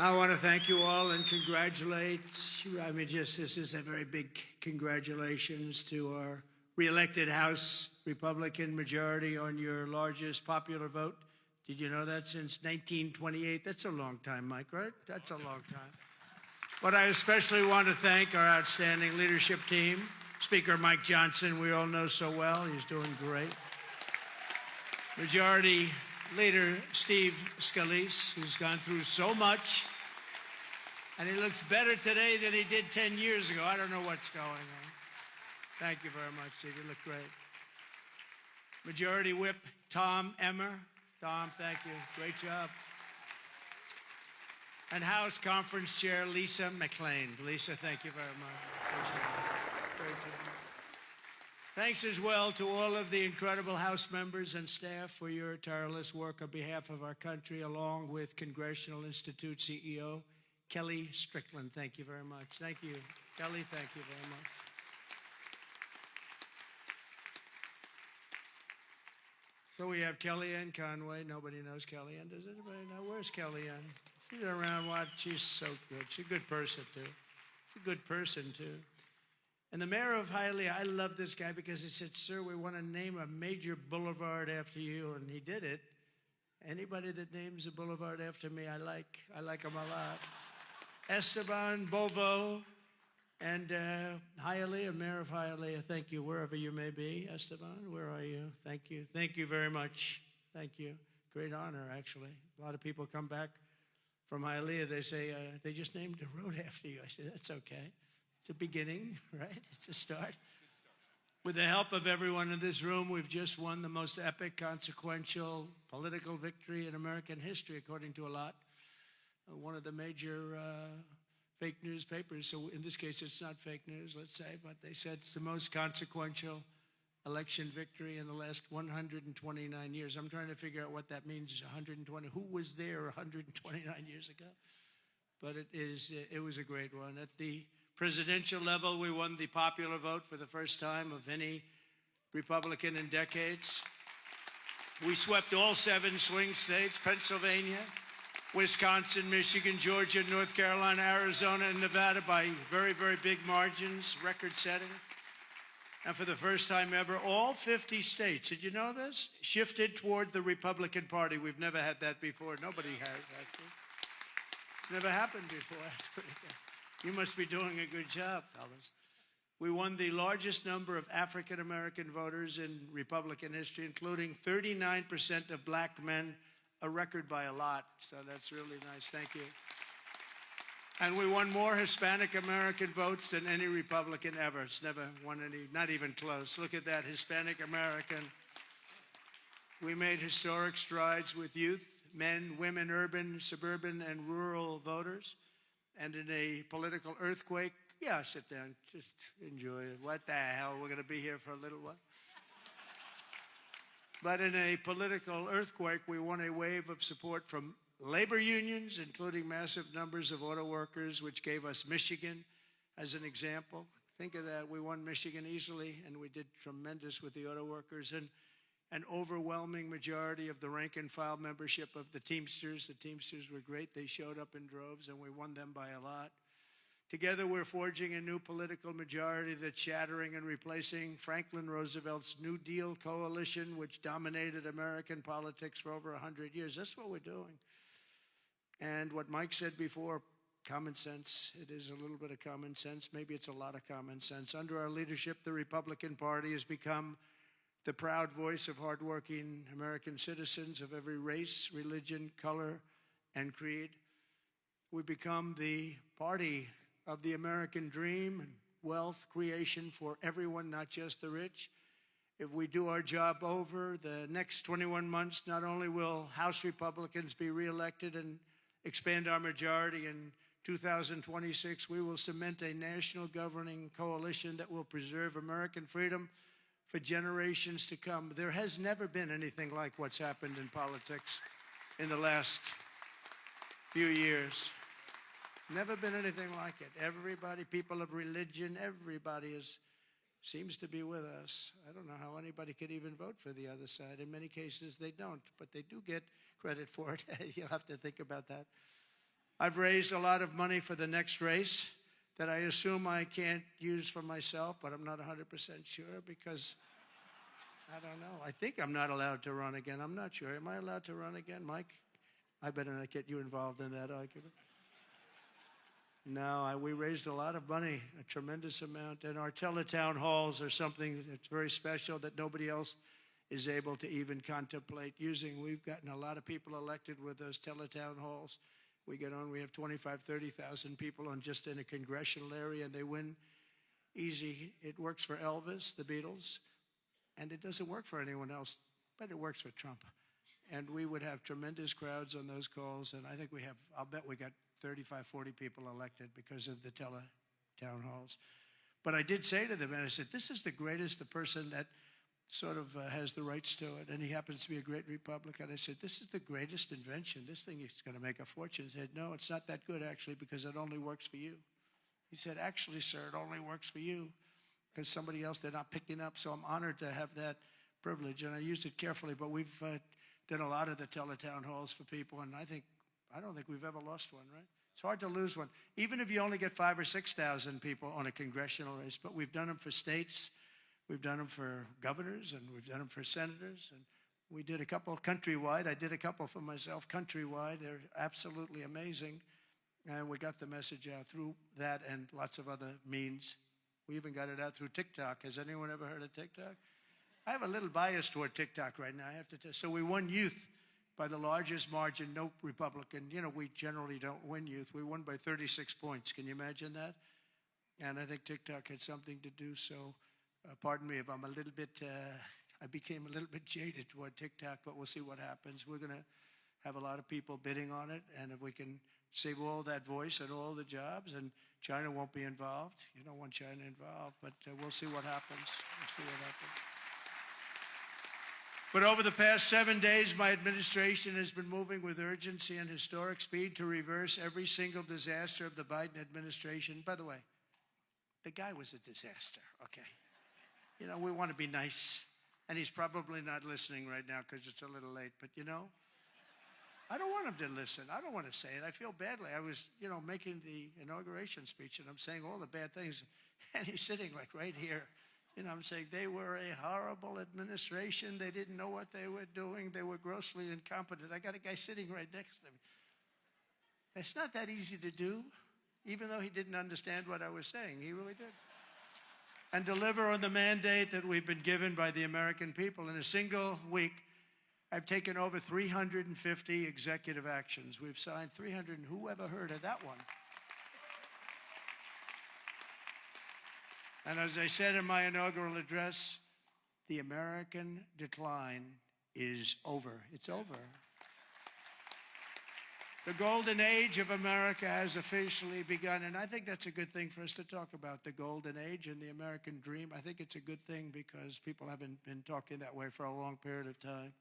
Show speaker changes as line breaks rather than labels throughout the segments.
I want to thank you all and congratulate. This is a very big congratulations to our re-elected House Republican majority on your largest popular vote. Did you know that? Since 1928? That's a long time, Mike, right? That's a long time. But I especially want to thank our outstanding leadership team. Speaker Mike Johnson, we all know so well. He's doing great. Majority Leader Steve Scalise, who's gone through so much, and he looks better today than he did 10 years ago. I don't know what's going on. Thank you very much, Steve. You look great. Majority Whip Tom Emmer. Tom, thank you. Great job. And House Conference Chair Lisa McLean. Lisa, thank you very much. Great job. Thanks as well to all of the incredible House members and staff for your tireless work on behalf of our country, along with Congressional Institute CEO Kelly Strickland. Thank you very much. Thank you. Kelly, thank you very much. So we have Kellyanne Conway. Nobody knows Kellyanne. Does anybody know? Where's Kellyanne? She's around. What? She's so good. She's a good person, too. She's a good person, too. And the mayor of Hialeah, I love this guy because he said, sir, we want to name a major boulevard after you. And he did it. Anybody that names a boulevard after me, I like him a lot. Esteban Bovo and Hialeah, mayor of Hialeah, thank you, wherever you may be. Esteban, where are you? Thank you. Thank you very much. Thank you. Great honor, actually. A lot of people come back from Hialeah. They say, they just named a road after you. I said, that's okay. It's a beginning, right? It's a start. With the help of everyone in this room, we've just won the most epic, consequential political victory in American history, according to a lot. One of the major fake newspapers, so in this case it's not fake news, let's say, but they said it's the most consequential election victory in the last 129 years. I'm trying to figure out what that means, 120. Who was there 129 years ago? But it was a great one. At the presidential level, we won the popular vote for the first time of any Republican in decades. We swept all 7 swing states, Pennsylvania, Wisconsin, Michigan, Georgia, North Carolina, Arizona, and Nevada by very, very big margins, record-setting. And for the first time ever, all 50 states, did you know this? Shifted toward the Republican Party. We've never had that before. Nobody has, actually. It's never happened before. You must be doing a good job, fellas. We won the largest number of African-American voters in Republican history, including 39% of black men, a record by a lot. So that's really nice. Thank you. And we won more Hispanic-American votes than any Republican ever. It's never won any, not even close. Look at that, Hispanic-American. We made historic strides with youth, men, women, urban, suburban, and rural voters. And in a political earthquake, yeah, sit down, just enjoy it. What the hell, we're going to be here for a little while. But in a political earthquake, we won a wave of support from labor unions, including massive numbers of auto workers, which gave us Michigan as an example. Think of that. We won Michigan easily, and we did tremendous with the auto workers. And an overwhelming majority of the rank and file membership of the Teamsters. The Teamsters were great. They showed up in droves, and we won them by a lot. Together, we're forging a new political majority that's shattering and replacing Franklin Roosevelt's New Deal coalition, which dominated American politics for over 100 years. That's what we're doing. And what Mike said before, common sense. It is a little bit of common sense. Maybe it's a lot of common sense. Under our leadership, the Republican Party has become the proud voice of hardworking American citizens of every race, religion, color, and creed. We've become the party of the American dream and wealth creation for everyone, not just the rich. If we do our job over the next 21 months, not only will House Republicans be reelected and expand our majority in 2026, we will cement a national governing coalition that will preserve American freedom for generations to come. There has never been anything like what's happened in politics in the last few years. Never been anything like it. Everybody, people of religion, everybody seems to be with us. I don't know how anybody could even vote for the other side. In many cases, they don't, but they do get credit for it. You'll have to think about that. I've raised a lot of money for the next race that I assume I can't use for myself, but I'm not 100% sure because I don't know. I think I'm not allowed to run again. I'm not sure. Am I allowed to run again, Mike? I better not get you involved in that argument. No, we raised a lot of money, a tremendous amount, and our teletown halls are something that's very special that nobody else is able to even contemplate using. We've gotten a lot of people elected with those teletown halls. We have 25, 30,000 people on just in a congressional area, and they win easy. It works for Elvis, the Beatles, and it doesn't work for anyone else, but it works for Trump. And we would have tremendous crowds on those calls, and I think I'll bet we got 35, 40 people elected because of the town halls. But I did say to them, and I said, this is the greatest, the person that sort of has the rights to it, and he happens to be a great Republican. I said, this is the greatest invention. This thing is going to make a fortune. He said, no, it's not that good, actually, because it only works for you. He said, actually, sir, it only works for you because somebody else, they're not picking up. So I'm honored to have that privilege, and I used it carefully. But we've done a lot of the teletown halls for people, and I don't think we've ever lost one, right? It's hard to lose one, even if you only get 5,000 or 6,000 people on a congressional race. But we've done them for states. We've done them for governors, and we've done them for senators, and we did a couple countrywide. I did a couple for myself countrywide. They're absolutely amazing, and we got the message out through that and lots of other means. We even got it out through TikTok. Has anyone ever heard of TikTok? I have a little bias toward TikTok right now, I have to tell you. So we won youth by the largest margin. No Republican, we generally don't win youth. We won by 36 points. Can you imagine that? And I think TikTok had something to do so. Pardon me if I'm a little bit, I became a little bit jaded toward TikTok, but we'll see what happens. We're going to have a lot of people bidding on it, and if we can save all that voice and all the jobs, and China won't be involved. You don't want China involved, but we'll see what happens. We'll see what happens. But over the past 7 days, my administration has been moving with urgency and historic speed to reverse every single disaster of the Biden administration. By the way, the guy was a disaster, okay? We want to be nice, and he's probably not listening right now because it's a little late, but I don't want him to listen. I don't want to say it. I feel badly. I was, making the inauguration speech, and I'm saying all the bad things, and he's sitting like right here. I'm saying they were a horrible administration. They didn't know what they were doing. They were grossly incompetent. I got a guy sitting right next to me. It's not that easy to do, even though he didn't understand what I was saying. He really did. And deliver on the mandate that we've been given by the American people. In a single week, I've taken over 350 executive actions. We've signed 300, and who ever heard of that one? And as I said in my inaugural address, the American decline is over. It's over. The golden age of America has officially begun, and I think that's a good thing for us to talk about, the golden age and the American dream. I think it's a good thing because people haven't been talking that way for a long period of time.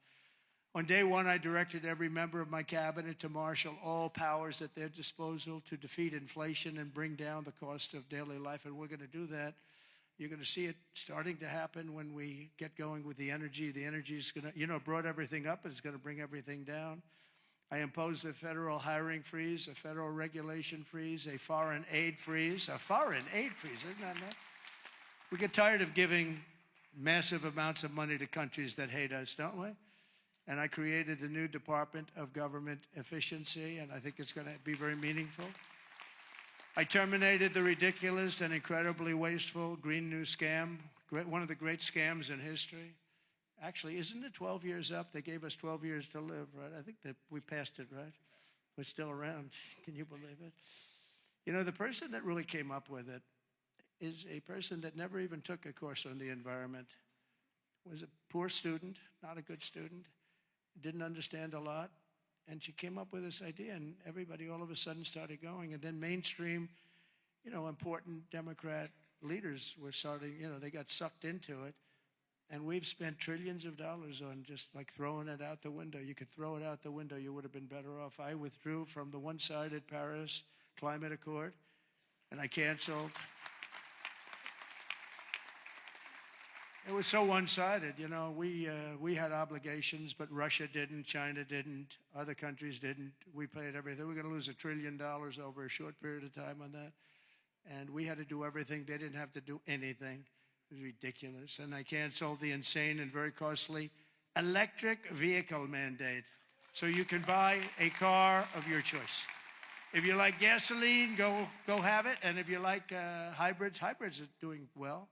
On day one, I directed every member of my cabinet to marshal all powers at their disposal to defeat inflation and bring down the cost of daily life, and we're going to do that. You're going to see it starting to happen when we get going with the energy. The energy is going to, brought everything up. It's going to bring everything down. I imposed a federal hiring freeze, a federal regulation freeze, a foreign aid freeze. A foreign aid freeze, isn't that nice? We get tired of giving massive amounts of money to countries that hate us, don't we? And I created the new Department of Government Efficiency, and I think it's going to be very meaningful. I terminated the ridiculous and incredibly wasteful Green New Scam, one of the great scams in history. Actually, isn't it 12 years up? They gave us 12 years to live, right? I think that we passed it, right? We're still around. Can you believe it? The person that really came up with it is a person that never even took a course on the environment, was a poor student, not a good student, didn't understand a lot, and she came up with this idea, and everybody all of a sudden started going. And then mainstream, important Democrat leaders were starting, they got sucked into it. And we've spent trillions of dollars on just like throwing it out the window. You could throw it out the window, you would have been better off. I withdrew from the one-sided Paris Climate Accord, and I canceled. It was so one-sided. You know, we had obligations, but Russia didn't, China didn't, other countries didn't. We paid everything. We're going to lose $1 trillion over a short period of time on that. And we had to do everything. They didn't have to do anything. It was ridiculous. And I canceled the insane and very costly electric vehicle mandate. So you can buy a car of your choice. If you like gasoline, go have it. And if you like hybrids are doing well.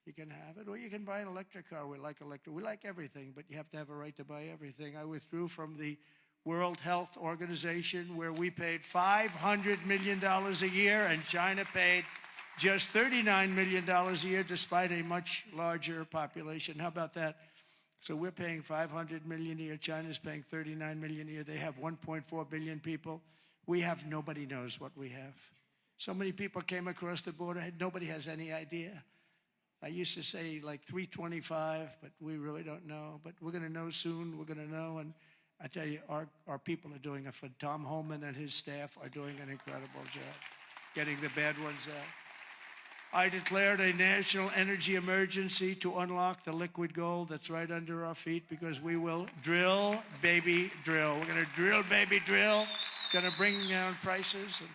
You can have it, or you can buy an electric car. We like electric. We like everything, but you have to have a right to buy everything. I withdrew from the World Health Organization, where we paid $500 million a year, and China paid just $39 million a year, despite a much larger population. How about that? So we're paying $500 million a year. China's paying $39 million a year. They have 1.4 billion people. We have, nobody knows what we have. So many people came across the border. Nobody has any idea. I used to say like 325, but we really don't know. But we're going to know soon. We're going to know. And I tell you, our people are doing a fun. Tom Holman and his staff are doing an incredible job getting the bad ones out. I declared a national energy emergency to unlock the liquid gold that's right under our feet, because we will drill, baby, drill. We're going to drill, baby, drill. It's going to bring down prices. And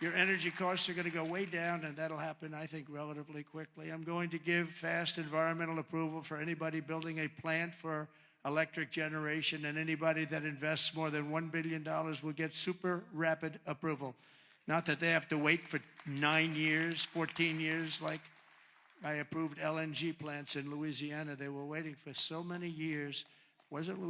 your energy costs are going to go way down, and that'll happen, I think, relatively quickly. I'm going to give fast environmental approval for anybody building a plant for electric generation, and anybody that invests more than $1 billion will get super rapid approval. Not that they have to wait for 9 years, 14 years, like I approved LNG plants in Louisiana. They were waiting for so many years. It wasn't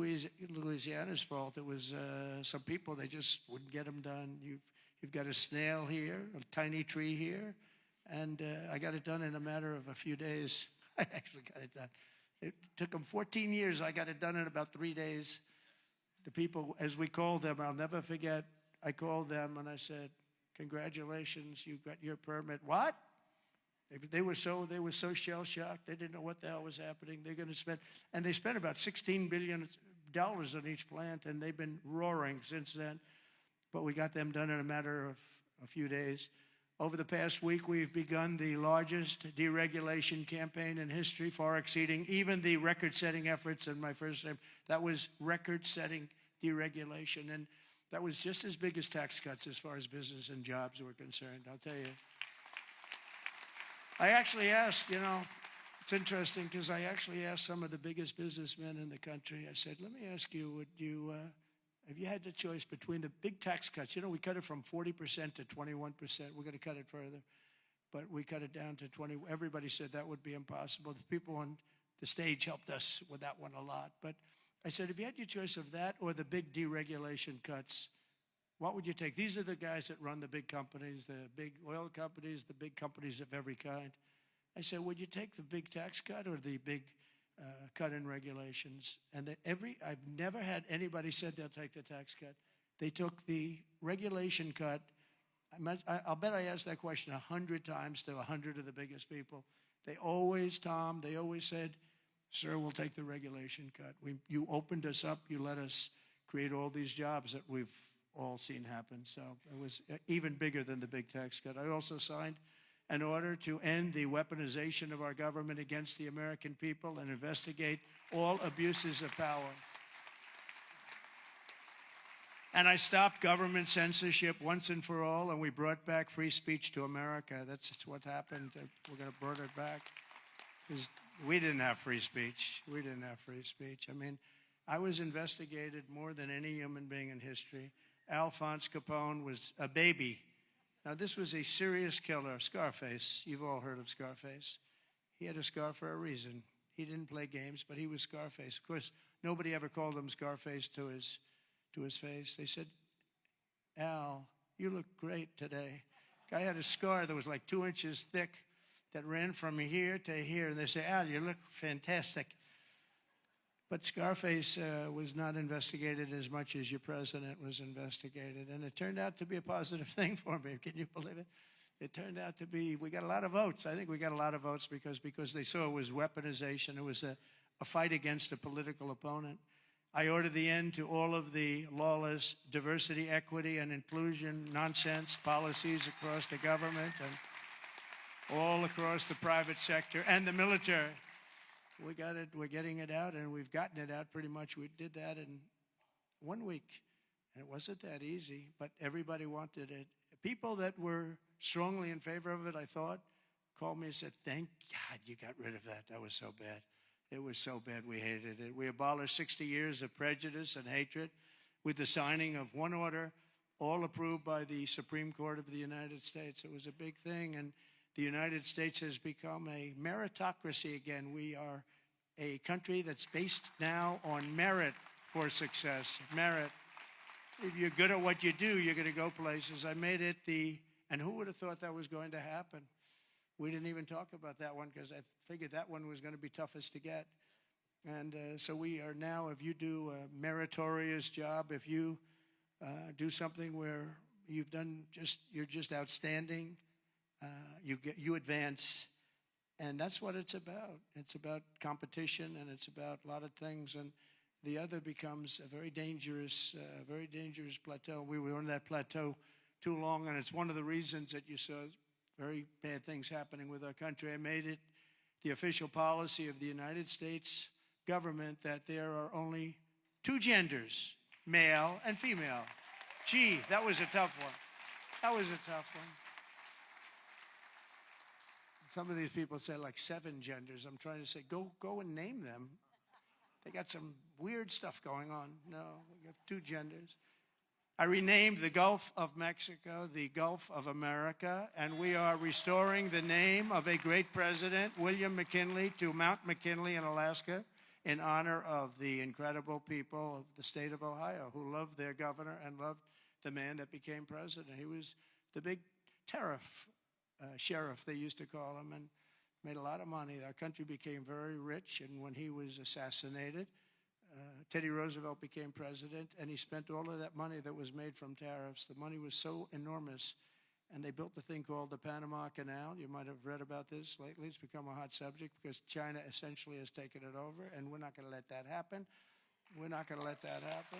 Louisiana's fault. It was some people, they just wouldn't get them done. You've got a snail here, a tiny tree here, and I got it done in a matter of a few days. I actually got it done. It took them 14 years. I got it done in about 3 days. The people, as we called them, I'll never forget, I called them and I said, congratulations, you got your permit. What? They were so shell-shocked. They didn't know what the hell was happening. They're going to spend, and they spent about $16 billion on each plant, and they've been roaring since then. But we got them done in a matter of a few days. Over the past week, we've begun the largest deregulation campaign in history, far exceeding even the record-setting efforts in my first term. That was record-setting deregulation, and that was just as big as tax cuts as far as business and jobs were concerned, I'll tell you. I actually asked, you know, it's interesting because I actually asked some of the biggest businessmen in the country, I said, let me ask you, would you... if you had the choice between the big tax cuts, you know, we cut it from 40% to 21%. We're going to cut it further, but we cut it down to 20. Everybody said that would be impossible. The people on the stage helped us with that one a lot. But I said, if you had your choice of that or the big deregulation cuts, what would you take? These are the guys that run the big companies, the big oil companies, the big companies of every kind. I said, would you take the big tax cut or the big cut in regulations? And I've never had anybody said they'll take the tax cut. They took the regulation cut. I'll bet I asked that question 100 times to 100 of the biggest people. They always, Tom, they always said, sir, we'll take the regulation cut. You opened us up. You let us create all these jobs that we've all seen happen. So it was even bigger than the big tax cut. I also signed an order to end the weaponization of our government against the American people and investigate all abuses of power. And I stopped government censorship once and for all, and we brought back free speech to America. That's just what happened. We're going to bring it back. Because we didn't have free speech. We didn't have free speech. I mean, I was investigated more than any human being in history. Alphonse Capone was a baby. Now, this was a serious killer, Scarface. You've all heard of Scarface. He had a scar for a reason. He didn't play games, but he was Scarface. Of course, nobody ever called him Scarface to his face. They said, Al, you look great today. Guy had a scar that was like 2 inches thick that ran from here to here. And they say, Al, you look fantastic. But Scarface was not investigated as much as your president was investigated. And it turned out to be a positive thing for me. Can you believe it? It turned out to be, we got a lot of votes. I think we got a lot of votes because they saw it was weaponization. It was a fight against a political opponent. I ordered the end to all of the lawless diversity, equity, and inclusion nonsense policies across the government and all across the private sector and the military. We got it. We're getting it out, and we've gotten it out pretty much. We did that in 1 week, and it wasn't that easy, but everybody wanted it. People that were strongly in favor of it, I thought, called me and said, thank God you got rid of that. That was so bad. It was so bad. We hated it. We abolished 60 years of prejudice and hatred with the signing of one order, all approved by the Supreme Court of the United States. It was a big thing, and the United States has become a meritocracy again. We are a country that's based now on merit for success. Merit. If you're good at what you do, you're going to go places. I made it and who would have thought that was going to happen? We didn't even talk about that one because I figured that one was going to be toughest to get. And so we are now, if you do a meritorious job, if you do something where you're just outstanding, you advance, and that's what it's about. It's about competition, and it's about a lot of things, and the other becomes a very dangerous plateau. We were on that plateau too long, and it's one of the reasons that you saw very bad things happening with our country. I made it the official policy of the United States government that there are only two genders, male and female. Gee, that was a tough one. That was a tough one. Some of these people say like 7 genders. I'm trying to say, go and name them. They got some weird stuff going on. No, we have 2 genders. I renamed the Gulf of Mexico the Gulf of America, and we are restoring the name of a great president, William McKinley, to Mount McKinley in Alaska in honor of the incredible people of the state of Ohio who loved their governor and loved the man that became president. He was the big tariff sheriff, they used to call him, and made a lot of money. Our country became very rich, and when he was assassinated, Teddy Roosevelt became president, and he spent all of that money that was made from tariffs. The money was so enormous, and they built the thing called the Panama Canal. You might have read about this lately. It's become a hot subject because China essentially has taken it over, and we're not going to let that happen. We're not going to let that happen.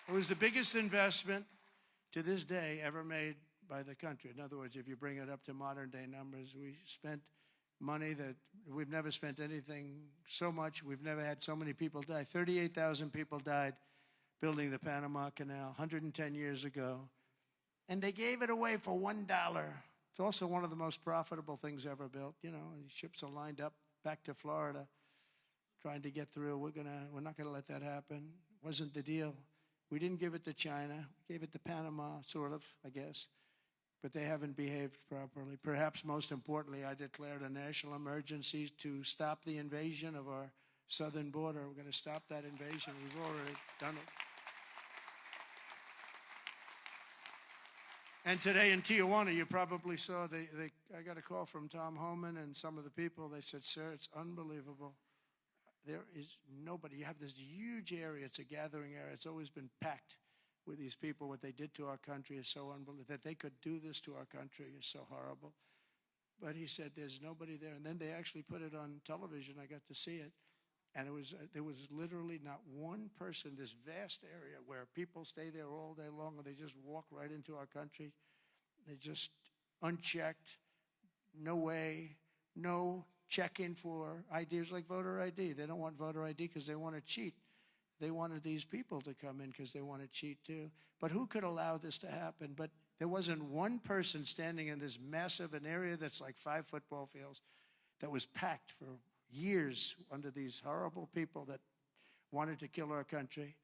It was the biggest investment to this day ever made by the country. In other words, if you bring it up to modern day numbers, we spent money that we've never spent anything so much. We've never had so many people die. 38,000 people died building the Panama Canal 110 years ago. And they gave it away for $1. It's also one of the most profitable things ever built. You know, ships are lined up back to Florida trying to get through. We're not going to let that happen. Wasn't the deal. We didn't give it to China. We gave it to Panama, sort of, I guess. But they haven't behaved properly. Perhaps most importantly, I declared a national emergency to stop the invasion of our southern border. We're going to stop that invasion. We've already done it. And today in Tijuana, you probably saw, I got a call from Tom Homan and some of the people. They said, sir, it's unbelievable. There is nobody. You have this huge area. It's a gathering area. It's always been packed with these people. What they did to our country is so unbelievable. That they could do this to our country is so horrible. But he said there's nobody there. And then they actually put it on television. I got to see it. And there was literally not one person, this vast area where people stay there all day long and they just walk right into our country. They just unchecked, no way, no check-in for IDs like voter ID. They don't want voter ID because they want to cheat. They wanted these people to come in because they want to cheat too. But who could allow this to happen? But there wasn't one person standing in this massive, an area that's like 5 football fields, that was packed for years under these horrible people that wanted to kill our country.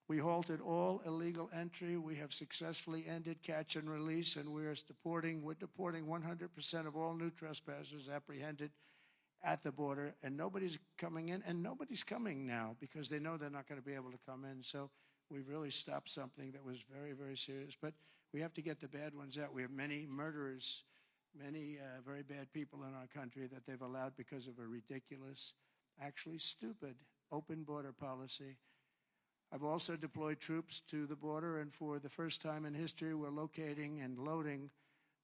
We halted all illegal entry. We have successfully ended catch and release, and we're deporting 100% of all new trespassers apprehended at the border, and nobody's coming in, and nobody's coming now because they know they're not going to be able to come in. So we've really stopped something that was very, very serious. But we have to get the bad ones out. We have many murderers, many very bad people in our country that they've allowed because of a ridiculous, actually stupid, open border policy. I've also deployed troops to the border, and for the first time in history, we're locating and loading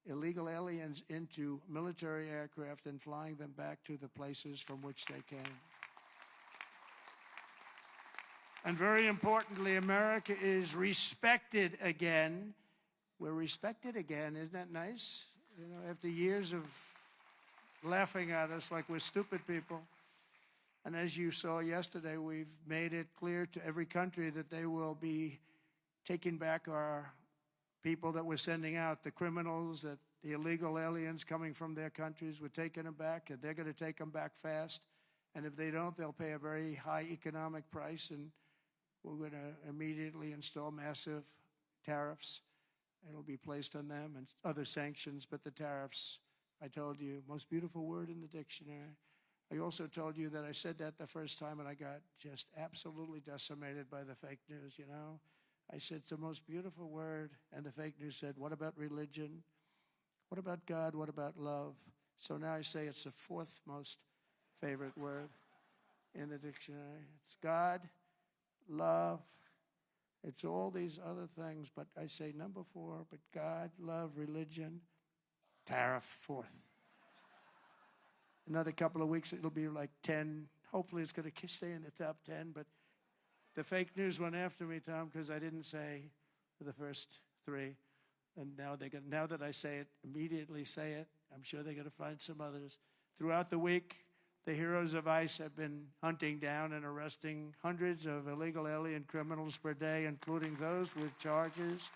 illegal aliens into military aircraft and flying them back to the places from which they came. And very importantly, America is respected again. We're respected again. Isn't that nice? You know, after years of laughing at us like we're stupid people. And as you saw yesterday, we've made it clear to every country that they will be taking back our people that we're sending out, the criminals, that the illegal aliens coming from their countries. We're taking them back, and they're going to take them back fast. And if they don't, they'll pay a very high economic price, and we're going to immediately install massive tariffs. It'll be placed on them and other sanctions, but the tariffs, I told you, most beautiful word in the dictionary. I also told you that I said that the first time, and I got just absolutely decimated by the fake news, you know. I said it's the most beautiful word, and the fake news said, what about religion? What about God? What about love? So now I say it's the fourth most favorite word in the dictionary. It's God, love. It's all these other things, but I say number 4, but God, love, religion, tariff, fourth. Another couple of weeks, it'll be like 10. Hopefully it's going to stay in the top 10, but the fake news went after me, Tom, because I didn't say the first 3. And now that I say it, immediately say it. I'm sure they're going to find some others. Throughout the week, the heroes of ICE have been hunting down and arresting hundreds of illegal alien criminals per day, including those with charges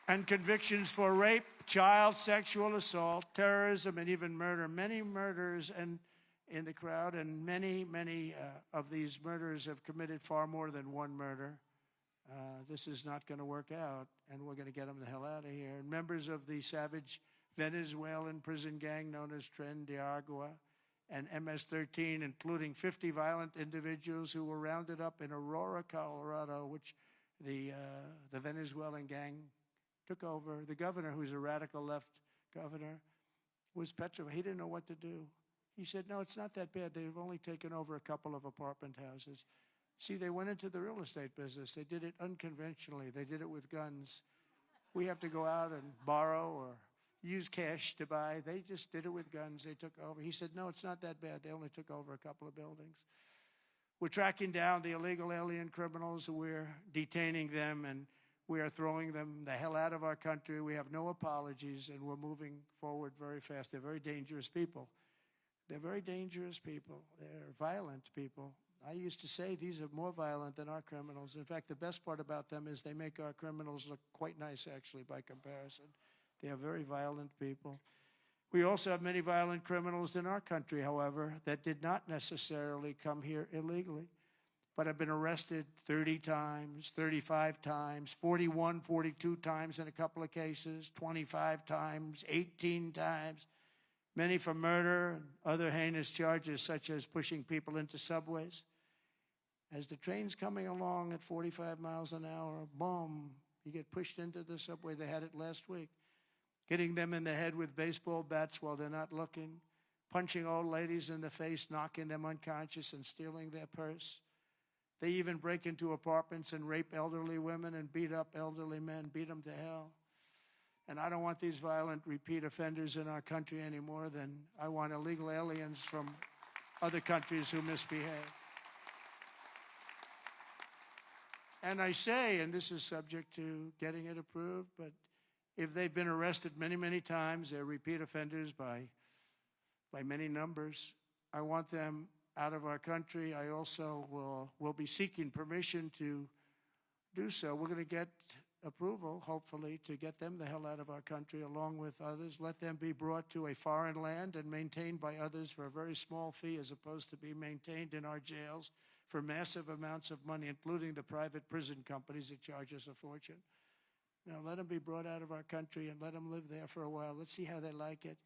and convictions for rape, child sexual assault, terrorism, and even murder. Many murders in the crowd, and many of these murderers have committed far more than one murder. This is not going to work out, and we're going to get them the hell out of here. And members of the savage Venezuelan prison gang known as Tren de Agua and MS-13, including 50 violent individuals who were rounded up in Aurora, Colorado, which the Venezuelan gang took over. The governor, who's a radical left governor, was petrified. He didn't know what to do. He said, no, it's not that bad. They've only taken over a couple of apartment houses. See, they went into the real estate business. They did it unconventionally. They did it with guns. We have to go out and borrow or use cash to buy. They just did it with guns. They took over. He said, no, it's not that bad. They only took over a couple of buildings. We're tracking down the illegal alien criminals. We're detaining them, and we are throwing them the hell out of our country. We have no apologies, and we're moving forward very fast. They're very dangerous people. They're very dangerous people. They're violent people. I used to say these are more violent than our criminals. In fact, the best part about them is they make our criminals look quite nice, actually, by comparison. They are very violent people. We also have many violent criminals in our country, however, that did not necessarily come here illegally, but have been arrested 30 times, 35 times, 41, 42 times in a couple of cases, 25 times, 18 times, many for murder and other heinous charges such as pushing people into subways. As the train's coming along at 45 miles an hour, boom, you get pushed into the subway. They had it last week. Hitting them in the head with baseball bats while they're not looking, punching old ladies in the face, knocking them unconscious and stealing their purse. They even break into apartments and rape elderly women and beat up elderly men, beat them to hell. And I don't want these violent repeat offenders in our country any more than I want illegal aliens from other countries who misbehave. And I say, and this is subject to getting it approved, but if they've been arrested many, many times, they're repeat offenders by many numbers, I want them out of our country. I also will be seeking permission to do so. We're going to get approval, hopefully, to get them the hell out of our country along with others. Let them be brought to a foreign land and maintained by others for a very small fee as opposed to be maintained in our jails for massive amounts of money, including the private prison companies that charge us a fortune. Now, let them be brought out of our country and let them live there for a while. Let's see how they like it.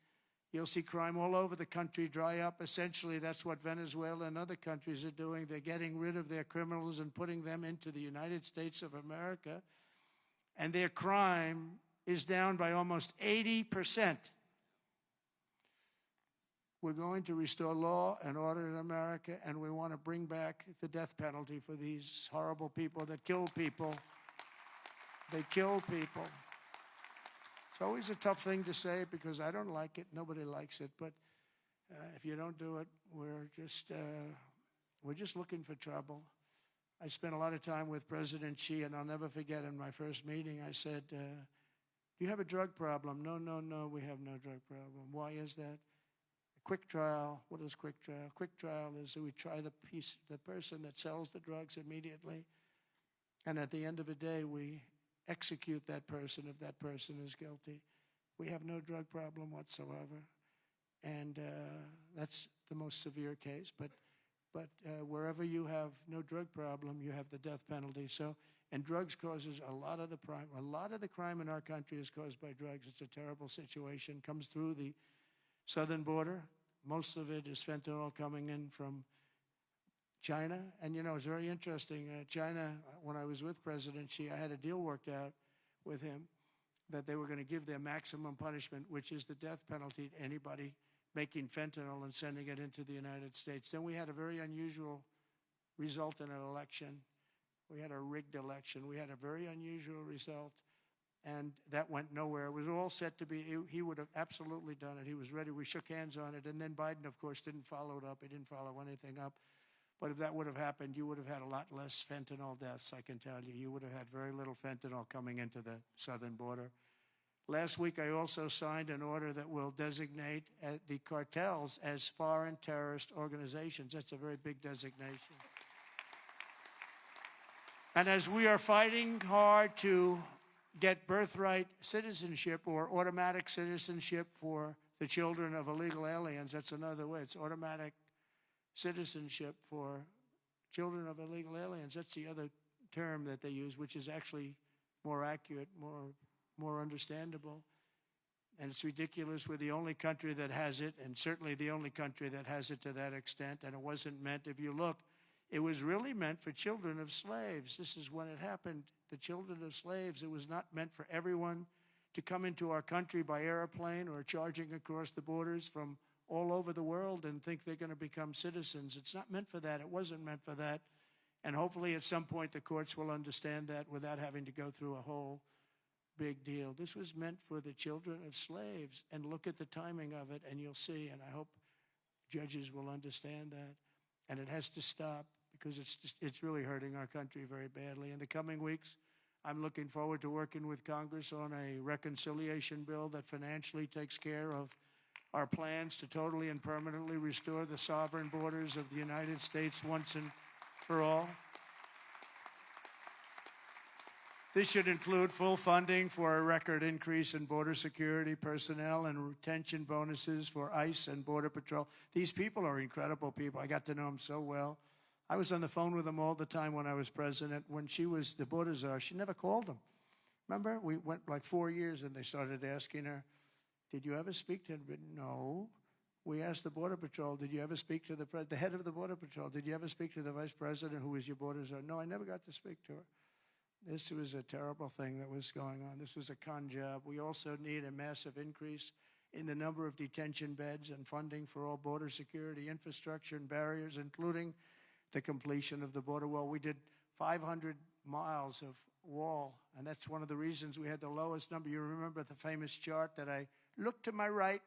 You'll see crime all over the country dry up. Essentially, that's what Venezuela and other countries are doing. They're getting rid of their criminals and putting them into the United States of America. And their crime is down by almost 80%. We're going to restore law and order in America, and we want to bring back the death penalty for these horrible people that kill people. They kill people. It's always a tough thing to say because I don't like it. Nobody likes it. But if you don't do it, we're just looking for trouble. I spent a lot of time with President Xi, and I'll never forget in my first meeting, I said, do you have a drug problem? No, we have no drug problem. Why is that? Quick trial, what is quick trial? Quick trial is that we try the person that sells the drugs immediately, and at the end of the day, we execute that person if that person is guilty. We have no drug problem whatsoever, and that's the most severe case. But wherever you have no drug problem, you have the death penalty. So, and drugs causes a lot of the crime. A lot of the crime in our country is caused by drugs. It's a terrible situation. Comes through the southern border. Most of it is fentanyl coming in from China. And you know, it's very interesting. China, when I was with President Xi, I had a deal worked out with him that they were going to give their maximum punishment, which is the death penalty, to anybody making fentanyl and sending it into the United States. Then we had a very unusual result in an election. We had a rigged election. We had a very unusual result, and that went nowhere. It was all set to be, he would have absolutely done it. He was ready. We shook hands on it, and then Biden, of course, didn't follow it up. He didn't follow anything up. But if that would have happened, you would have had a lot less fentanyl deaths, I can tell you. You would have had very little fentanyl coming into the southern border. Last week, I also signed an order that will designate the cartels as foreign terrorist organizations. That's a very big designation. And as we are fighting hard to get birthright citizenship or automatic citizenship for the children of illegal aliens, that's another way. It's automatic citizenship for children of illegal aliens. That's the other term that they use, which is actually more accurate, more understandable. And it's ridiculous. We're the only country that has it, and certainly the only country that has it to that extent. And it wasn't meant, if you look, it was really meant for children of slaves. This is when it happened. The children of slaves, it was not meant for everyone to come into our country by airplane or charging across the borders from all over the world and think they're going to become citizens. It's not meant for that. It wasn't meant for that. And hopefully at some point the courts will understand that without having to go through a whole big deal. This was meant for the children of slaves. And look at the timing of it, and you'll see. And I hope judges will understand that. And it has to stop, because it's really hurting our country very badly. In the coming weeks, I'm looking forward to working with Congress on a reconciliation bill that financially takes care of our plans to totally and permanently restore the sovereign borders of the United States once and for all. This should include full funding for a record increase in border security personnel and retention bonuses for ICE and Border Patrol. These people are incredible people. I got to know them so well. I was on the phone with them all the time when I was president. When she was the border czar, she never called them. Remember? We went like 4 years, and they started asking her, did you ever speak to him? No. We asked the Border Patrol, did you ever speak to the head of the Border Patrol? Did you ever speak to the vice president who was your border czar? No, I never got to speak to her. This was a terrible thing that was going on. This was a con job. We also need a massive increase in the number of detention beds and funding for all border security infrastructure and barriers, including the completion of the border wall. We did 500 miles of wall, and that's one of the reasons we had the lowest number. You remember the famous chart that I looked to my right,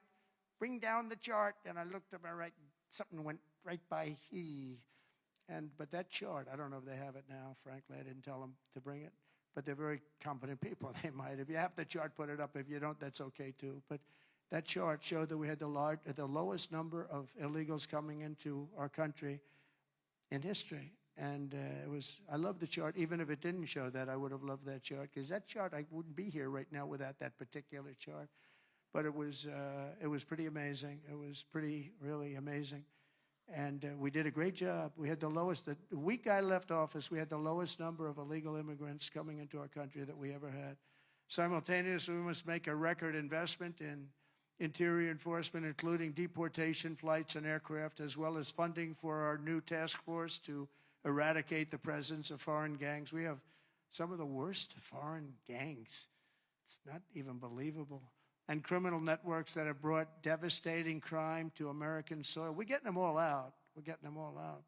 bring down the chart, and I looked to my right, and something went right by he. But that chart, I don't know if they have it now, frankly. I didn't tell them to bring it. But they're very competent people. They might. If you have the chart, put it up. If you don't, that's okay, too. But that chart showed that we had the lowest number of illegals coming into our country in history. And I love the chart. Even if it didn't show that, I would have loved that chart. Because that chart, I wouldn't be here right now without that particular chart. But it was pretty amazing. It was really amazing. And we did a great job. We had the lowest, the week I left office, we had the lowest number of illegal immigrants coming into our country that we ever had. Simultaneously, we must make a record investment in interior enforcement, including deportation flights and aircraft, as well as funding for our new task force to eradicate the presence of foreign gangs. We have some of the worst foreign gangs. It's not even believable. And criminal networks that have brought devastating crime to American soil. We're getting them all out. We're getting them all out.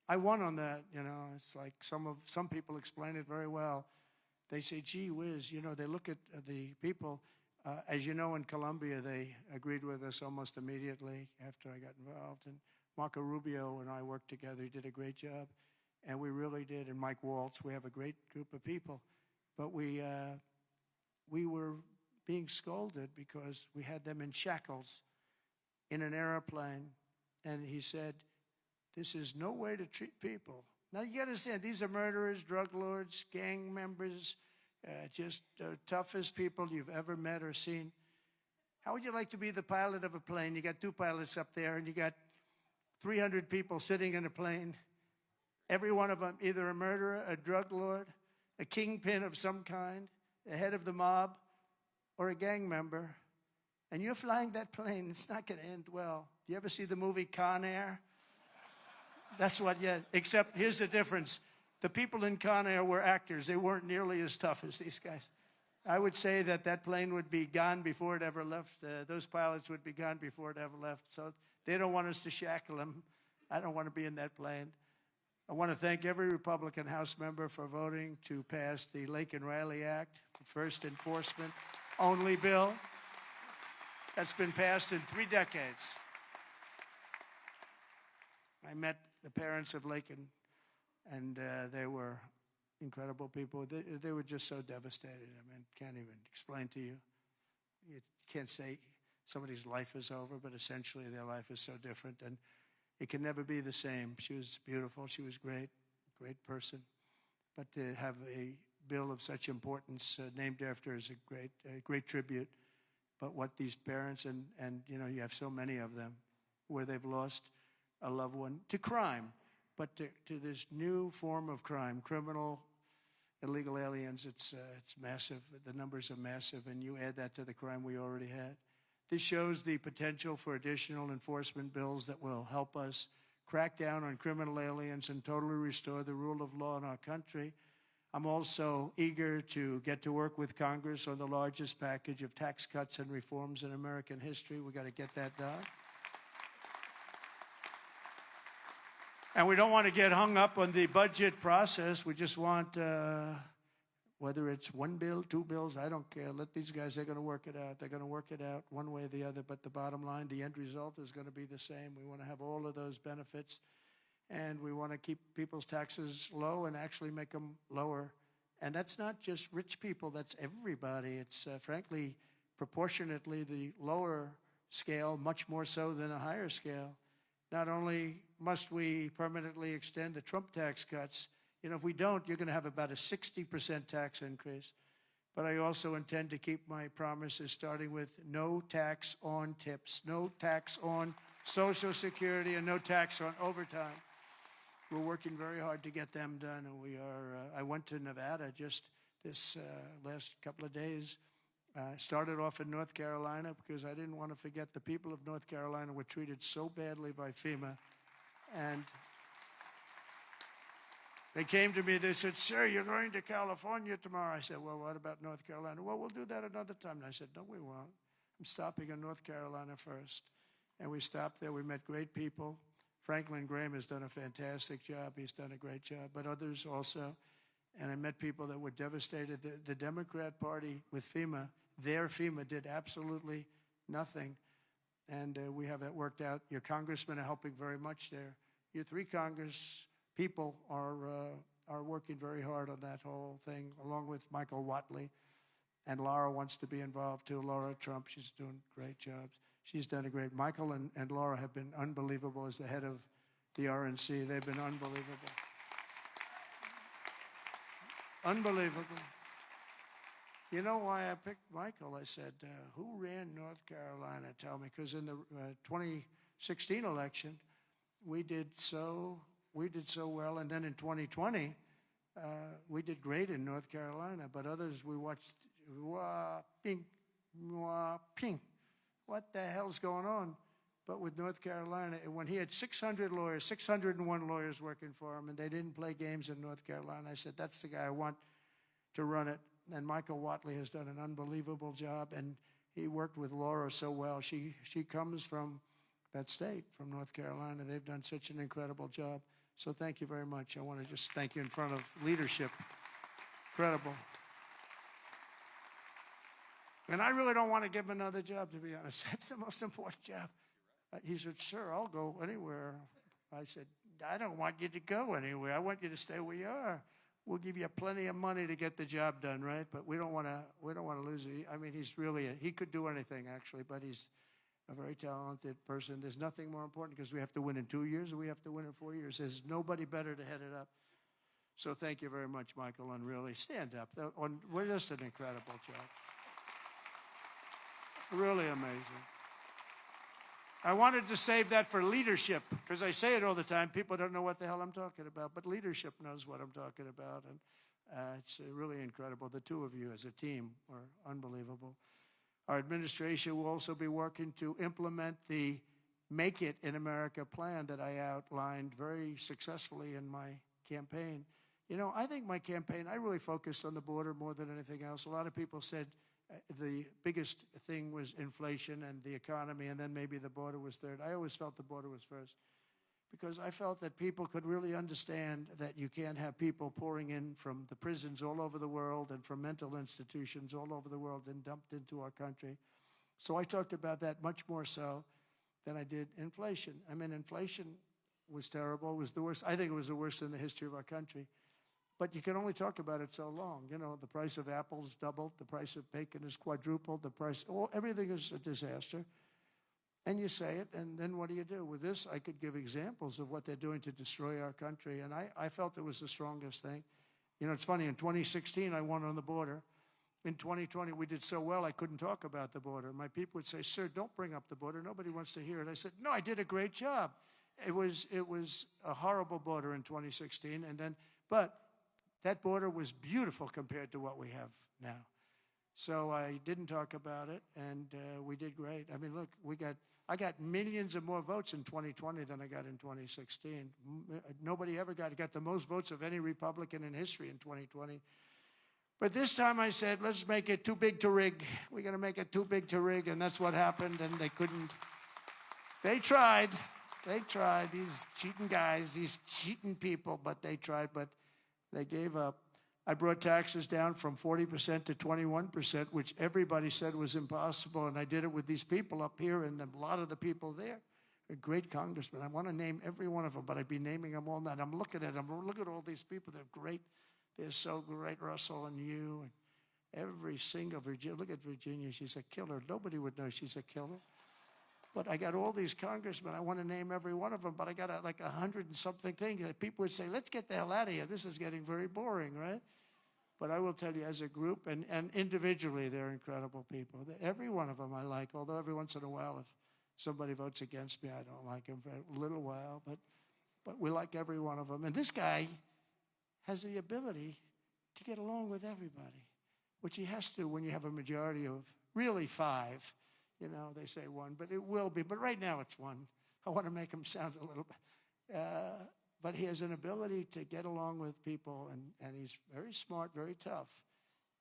I won on that, you know. It's like some people explain it very well. They say, gee whiz, you know, they look at the people. As you know, in Colombia, they agreed with us almost immediately after I got involved. And Marco Rubio and I worked together. He did a great job. And we really did. And Mike Waltz, we have a great group of people. But we were being scolded because we had them in shackles. in an airplane, and he said, "This is no way to treat people." Now, you got to understand, these are murderers, drug lords, gang members, just toughest people you've ever met or seen. How would you like to be the pilot of a plane? You got two pilots up there, and you got 300 people sitting in a plane, every one of them either a murderer, a drug lord, a kingpin of some kind, the head of the mob, or a gang member, and you're flying that plane. It's not going to end well. Do you ever see the movie Con Air? That's what, yeah, except here's the difference. The people in Con Air were actors. They weren't nearly as tough as these guys. I would say that that plane would be gone before it ever left. Those pilots would be gone before it ever left. So they don't want us to shackle them. I don't want to be in that plane. I want to thank every Republican House member for voting to pass the Lake and Riley Act, the first enforcement only bill that's been passed in 3 decades. I met the parents of Lakin, and they were incredible people. They were just so devastated. I mean, can't even explain to you. You can't say somebody's life is over, but essentially their life is so different, and it can never be the same. She was beautiful. She was great, great person. But to have a bill of such importance named after her is a great tribute. But what these parents, and you know, you have so many of them, where they've lost a loved one to crime, but to this new form of crime, criminal, illegal aliens. It's massive. The numbers are massive, and you add that to the crime we already had. This shows the potential for additional enforcement bills that will help us crack down on criminal aliens and totally restore the rule of law in our country. I'm also eager to get to work with Congress on the largest package of tax cuts and reforms in American history. We've got to get that done. And we don't want to get hung up on the budget process. We just want, whether it's one bill, 2 bills, I don't care. Let these guys, they're going to work it out. They're going to work it out one way or the other. But the bottom line, the end result is going to be the same. We want to have all of those benefits. And we want to keep people's taxes low and actually make them lower. And that's not just rich people. That's everybody. It's, frankly, proportionately the lower scale, much more so than a higher scale. Not only must we permanently extend the Trump tax cuts, you know, if we don't, you're going to have about a 60% tax increase. But I also intend to keep my promises, starting with no tax on tips, no tax on Social Security, and no tax on overtime. We're working very hard to get them done, and we are. I went to Nevada just this last couple of days. Started off in North Carolina because I didn't want to forget the people of North Carolina were treated so badly by FEMA. And they came to me, they said, "Sir, you're going to California tomorrow." I said, "Well, what about North Carolina?" "Well, we'll do that another time." And I said, "No, we won't. I'm stopping in North Carolina first." And we stopped there. We met great people. Franklin Graham has done a fantastic job. He's done a great job, but others also. And I met people that were devastated. The Democrat Party with FEMA, their FEMA did absolutely nothing. And we have that worked out. Your congressmen are helping very much there. Your 3 Congress people are working very hard on that whole thing, along with Michael Whatley. And Laura wants to be involved too. Laura Trump, she's doing great jobs. She's done a great. Michael and Laura have been unbelievable as the head of the RNC. They've been unbelievable. Unbelievable. You know why I picked Michael? I said, who ran North Carolina? Tell me. Because in the 2016 election, we did so well. And then in 2020, we did great in North Carolina. But others, we watched, wah, ping, wah, ping. What the hell's going on? But with North Carolina, when he had 600 lawyers, 601 lawyers working for him, and they didn't play games in North Carolina, I said, that's the guy I want to run it. And Michael Whatley has done an unbelievable job, and he worked with Laura so well. She comes from that state, from North Carolina. They've done such an incredible job. So thank you very much. I want to just thank you in front of leadership. Incredible. And I really don't want to give him another job, to be honest. That's the most important job. He said, "Sir, I'll go anywhere." I said, "I don't want you to go anywhere. I want you to stay where you are. We'll give you plenty of money to get the job done, right? But we don't want to lose it." I mean, he's really he could do anything actually, but he's a very talented person. There's nothing more important because we have to win in 2 years or we have to win in 4 years. There's nobody better to head it up. So thank you very much, Michael, and really stand up. We're just an incredible job. Really amazing. I wanted to save that for leadership because I say it all the time. People don't know what the hell I'm talking about, but leadership knows what I'm talking about, and it's really incredible. The two of you as a team are unbelievable. Our administration will also be working to implement the Make It in America plan that I outlined very successfully in my campaign. You know, I think my campaign, I really focused on the border more than anything else. A lot of people said the biggest thing was inflation and the economy, and then maybe the border was third. I always felt the border was first because I felt that people could really understand that you can't have people pouring in from the prisons all over the world and from mental institutions all over the world and dumped into our country. So I talked about that much more so than I did inflation. I mean, inflation was terrible. It was the worst. I think it was the worst in the history of our country. But you can only talk about it so long. You know, the price of apples doubled. The price of bacon is quadrupled. The price, everything is a disaster. And you say it, and then what do you do? With this, I could give examples of what they're doing to destroy our country, and I felt it was the strongest thing. You know, it's funny, in 2016, I won on the border. In 2020, we did so well, I couldn't talk about the border. My people would say, sir, don't bring up the border. Nobody wants to hear it. I said, no, I did a great job. It was a horrible border in 2016, but that border was beautiful compared to what we have now. So I didn't talk about it, and we did great. I mean, look, I got millions of more votes in 2020 than I got in 2016. Nobody ever got the most votes of any Republican in history in 2020. But this time I said, let's make it too big to rig. We're going to make it too big to rig, and that's what happened, and they couldn't. They tried, these cheating guys, these cheating people, but they tried, but they gave up. I brought taxes down from 40% to 21%, which everybody said was impossible, and I did it with these people up here and a lot of the people there. A great congressman. I want to name every one of them, but I'd be naming them all night. I'm looking at them. Look at all these people. They're great. They're so great, Russell and you, and every single Virginia. Look at Virginia. She's a killer. Nobody would know she's a killer. But I got all these congressmen. I want to name every one of them, but I got like 100 and something things. People would say, let's get the hell out of here. This is getting very boring, right? But I will tell you, as a group and individually, they're incredible people. Every one of them I like, although every once in a while, if somebody votes against me, I don't like him for a little while. But we like every one of them. And this guy has the ability to get along with everybody, which he has to when you have a majority of really 5. You know, they say 1, but it will be. But right now it's 1. I want to make him sound a little bit. But he has an ability to get along with people, and he's very smart, very tough.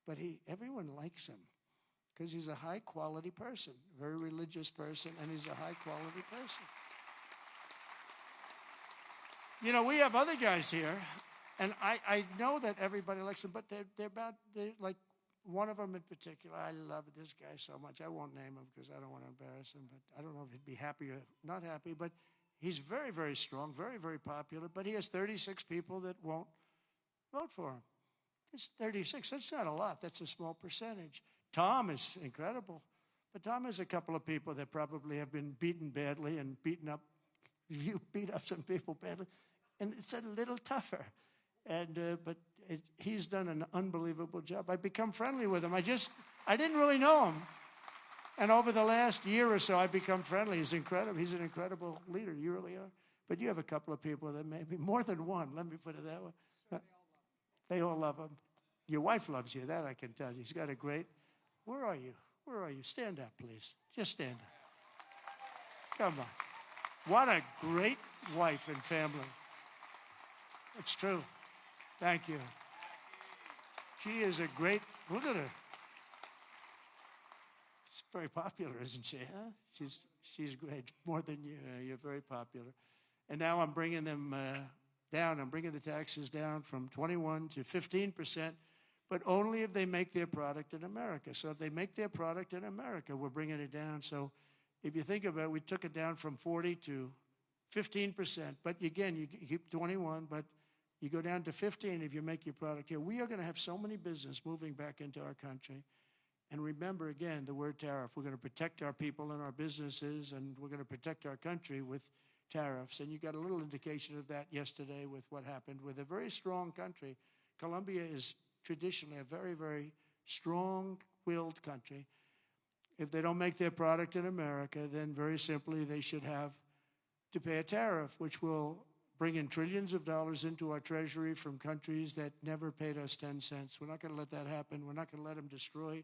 But everyone likes him because he's a high-quality person, very religious person, and he's a high-quality person. You know, we have other guys here, and I know that everybody likes them, but they're like one of them in particular. I love this guy so much. I won't name him because I don't want to embarrass him, but I don't know if he'd be happy or not happy, but he's very, very strong, very, very popular, but he has 36 people that won't vote for him. It's 36. That's not a lot. That's a small percentage. Tom is incredible, but Tom has a couple of people that probably have been beaten badly and beaten up. You beat up some people badly, and it's a little tougher. But he's done an unbelievable job. I've become friendly with him. I didn't really know him. And over the last year or so, I've become friendly. He's incredible. He's an incredible leader. You really are. But you have a couple of people that maybe more than one. Let me put it that way. Sure, they all love him. Your wife loves you. That I can tell you. He's got a great. Where are you? Where are you? Stand up, please. Just stand up. Come on. What a great wife and family. It's true. Thank you. She is a great. Look at her. She's very popular, isn't she? Huh? She's great, more than you. You're very popular. And now I'm bringing them down. I'm bringing the taxes down from 21 to 15%, but only if they make their product in America. So if they make their product in America, we're bringing it down. So if you think about it, we took it down from 40 to 15%. But again, you keep 21, but you go down to 15 if you make your product here. We are going to have so many business moving back into our country. And remember, again, the word tariff. We're going to protect our people and our businesses, and we're going to protect our country with tariffs. And you got a little indication of that yesterday with what happened with a very strong country. Colombia is traditionally a very, very strong-willed country. If they don't make their product in America, then very simply they should have to pay a tariff, which will bring in trillions of dollars into our treasury from countries that never paid us 10 cents. We're not going to let that happen. We're not going to let them destroy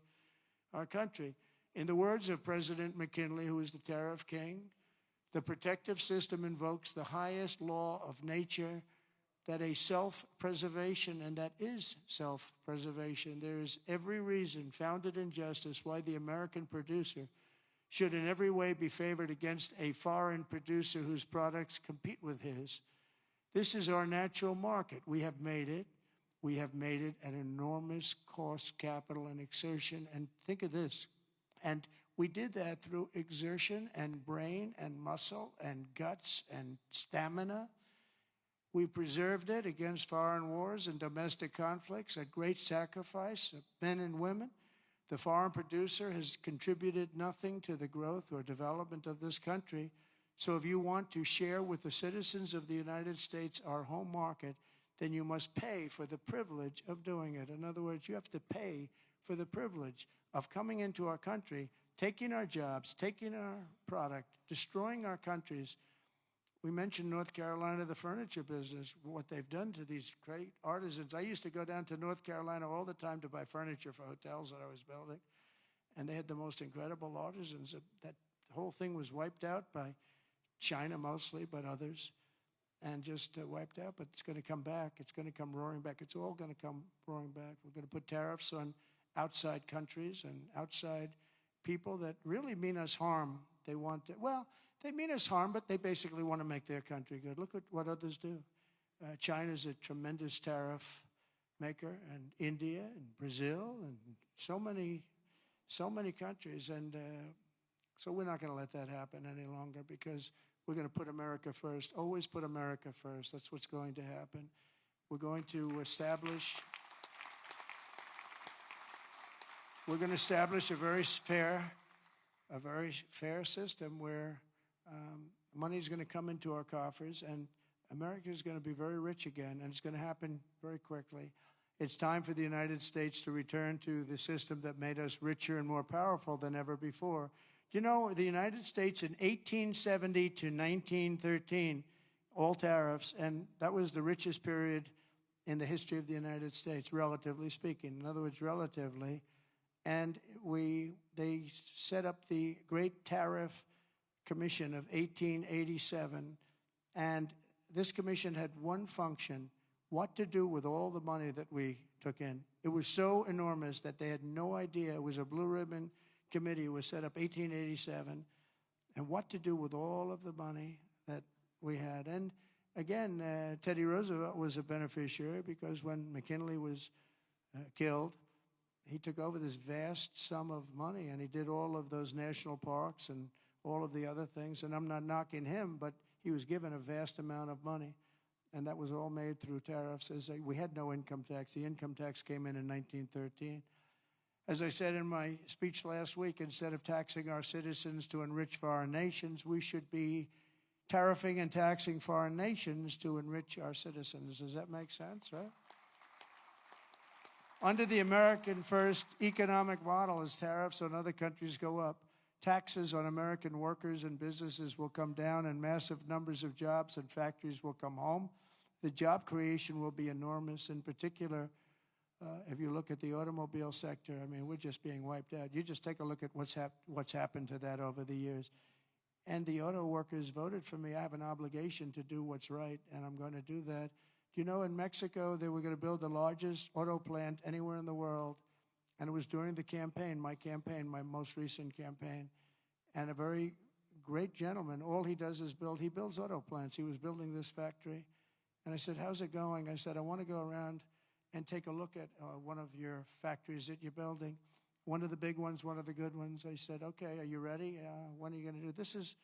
our country. In the words of President McKinley, who is the tariff king, the protective system invokes the highest law of nature, that a self-preservation, and that is self-preservation. There is every reason, founded in justice, why the American producer should in every way be favored against a foreign producer whose products compete with his. This is our natural market. We have made it. We have made it at enormous cost, capital, and exertion. And think of this. And we did that through exertion and brain and muscle and guts and stamina. We preserved it against foreign wars and domestic conflicts at great sacrifice of men and women. The foreign producer has contributed nothing to the growth or development of this country. So if you want to share with the citizens of the United States our home market, then you must pay for the privilege of doing it. In other words, you have to pay for the privilege of coming into our country, taking our jobs, taking our product, destroying our countries. We mentioned North Carolina, the furniture business, what they've done to these great artisans. I used to go down to North Carolina all the time to buy furniture for hotels that I was building. And they had the most incredible artisans. That whole thing was wiped out by China mostly, but others. And just wiped out, but it's going to come back. It's going to come roaring back. It's all going to come roaring back. We're going to put tariffs on outside countries and outside people that really mean us harm. They want to, well, they mean us harm, but they basically want to make their country good. Look at what others do. China's a tremendous tariff maker, and India and Brazil and so many countries. And so we're not going to let that happen any longer, because we're going to put America first. Always put America first. That's what's going to happen. We're going to establish a very fair system where money is going to come into our coffers, and America is going to be very rich again, and it's going to happen very quickly. It's time for the United States to return to the system that made us richer and more powerful than ever before. You know, the United States in 1870 to 1913, all tariffs, and that was the richest period in the history of the United States, relatively speaking. In other words, relatively. And they set up the Great Tariff Commission of 1887, and this commission had one function: what to do with all the money that we took in. It was so enormous that they had no idea. It was a blue ribbon committee. It was set up 1887, and what to do with all of the money that we had. And again, Teddy Roosevelt was a beneficiary, because when McKinley was killed, he took over this vast sum of money, and he did all of those national parks and all of the other things. And I'm not knocking him, but he was given a vast amount of money, and that was all made through tariffs. We had no income tax. The income tax came in 1913. As I said in my speech last week, instead of taxing our citizens to enrich foreign nations, we should be tariffing and taxing foreign nations to enrich our citizens. Does that make sense, right? Under the American First economic model, as tariffs on other countries go up, taxes on American workers and businesses will come down, and massive numbers of jobs and factories will come home. The job creation will be enormous. In particular, if you look at the automobile sector, I mean, we're just being wiped out. You just take a look at what's happened to that over the years. And the auto workers voted for me. I have an obligation to do what's right, and I'm going to do that. Do you know, in Mexico, they were going to build the largest auto plant anywhere in the world, and it was during the campaign, my most recent campaign. And a very great gentleman, all he does is he builds auto plants. He was building this factory. And I said, how's it going? I said, I want to go around and take a look at one of your factories that you're building, one of the big ones, one of the good ones. I said, okay, are you ready? When are you going to do it? This is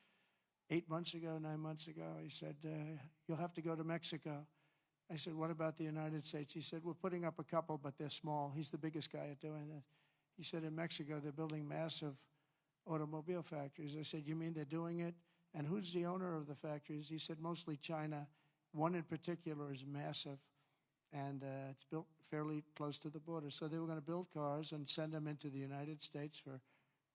9 months ago. He said, you'll have to go to Mexico. I said, what about the United States? He said, we're putting up a couple, but they're small. He's the biggest guy at doing this. He said, in Mexico, they're building massive automobile factories. I said, you mean they're doing it? And who's the owner of the factories? He said, mostly China. One in particular is massive, and it's built fairly close to the border. So they were going to build cars and send them into the United States for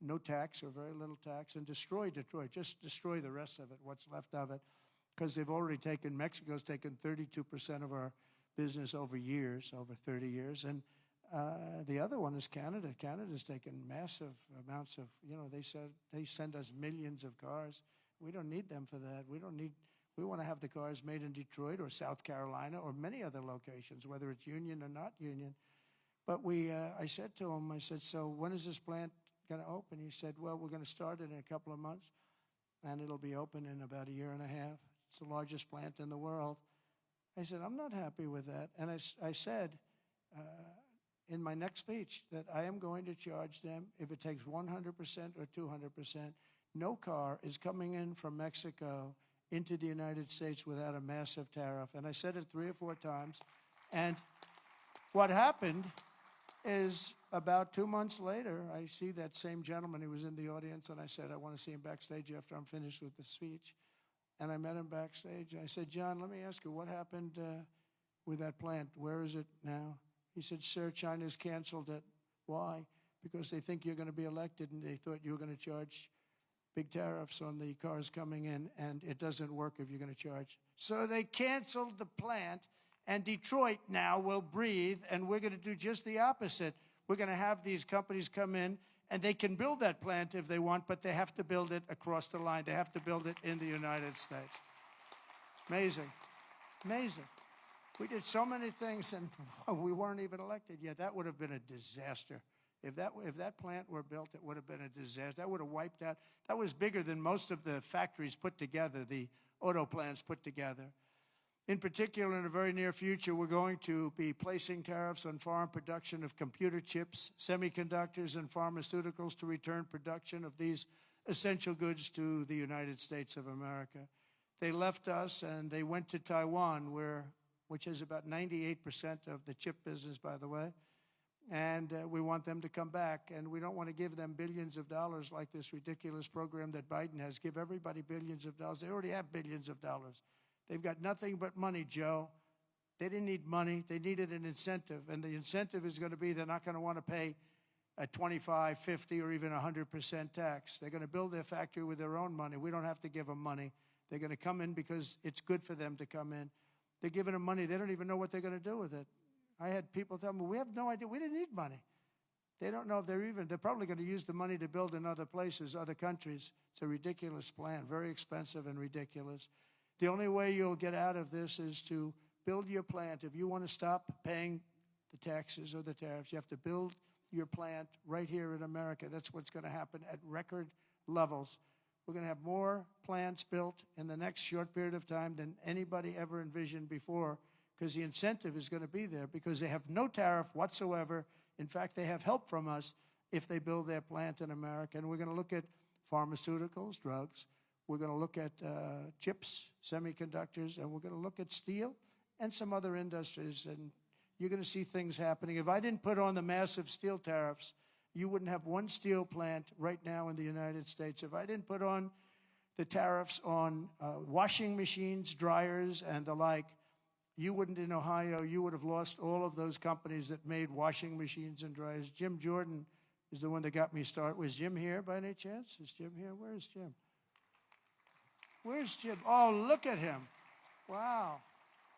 no tax or very little tax and destroy Detroit, just destroy the rest of it, what's left of it, because they've already taken, Mexico's taken 32% of our business over years, over 30 years. And the other one is Canada. Canada's taken massive amounts of, they send us millions of cars. We don't need them for that. We want to have the cars made in Detroit or South Carolina or many other locations, whether it's union or not union. But I said to him, I said, so when is this plant going to open? He said, well, we're going to start it in a couple of months, and it'll be open in about a year and a half. It's the largest plant in the world. I said, I'm not happy with that. And I said in my next speech that I am going to charge them if it takes 100% or 200%. No car is coming in from Mexico into the United States without a massive tariff. And I said it 3 or 4 times. And what happened is about 2 months later, I see that same gentleman who was in the audience, and I said, I want to see him backstage after I'm finished with the speech. And I met him backstage. I said, John, let me ask you, what happened with that plant? Where is it now? He said, sir, China's canceled it. Why? Because they think you're going to be elected, and they thought you were going to charge big tariffs on the cars coming in, and it doesn't work if you're going to charge. So they canceled the plant, and Detroit now will breathe, and we're going to do just the opposite. We're going to have these companies come in, and they can build that plant if they want, but they have to build it across the line. They have to build it in the United States. Amazing. Amazing. We did so many things, and we weren't even elected yet. That would have been a disaster. If that plant were built, it would have been a disaster. That would have wiped out. That was bigger than most of the factories put together, the auto plants put together. In particular, in the very near future, we're going to be placing tariffs on foreign production of computer chips, semiconductors, and pharmaceuticals to return production of these essential goods to the United States of America. They left us and they went to Taiwan, which is about 98% of the chip business, by the way. And we want them to come back. And we don't want to give them billions of dollars like this ridiculous program that Biden has. Give everybody billions of dollars. They already have billions of dollars. They've got nothing but money, Joe. They didn't need money. They needed an incentive. And the incentive is going to be they're not going to want to pay a 25, 50, or even 100% tax. They're going to build their factory with their own money. We don't have to give them money. They're going to come in because it's good for them to come in. They're giving them money. They don't even know what they're going to do with it. I had people tell me, we have no idea. We didn't need money. They don't know if they're probably going to use the money to build in other places, other countries. It's a ridiculous plan, very expensive and ridiculous. The only way you'll get out of this is to build your plant. If you want to stop paying the taxes or the tariffs, you have to build your plant right here in America. That's what's going to happen at record levels. We're going to have more plants built in the next short period of time than anybody ever envisioned before, because the incentive is going to be there, because they have no tariff whatsoever. In fact, they have help from us if they build their plant in America. And we're going to look at pharmaceuticals, drugs. We're going to look at chips, semiconductors, and we're going to look at steel and some other industries. And you're going to see things happening. If I didn't put on the massive steel tariffs, you wouldn't have one steel plant right now in the United States. If I didn't put on the tariffs on washing machines, dryers, and the like, you wouldn't, in Ohio, you would have lost all of those companies that made washing machines and dryers. Jim Jordan is the one that got me started. Was Jim here by any chance? Is Jim here? Where is Jim? Where's Jim? Oh, look at him. Wow.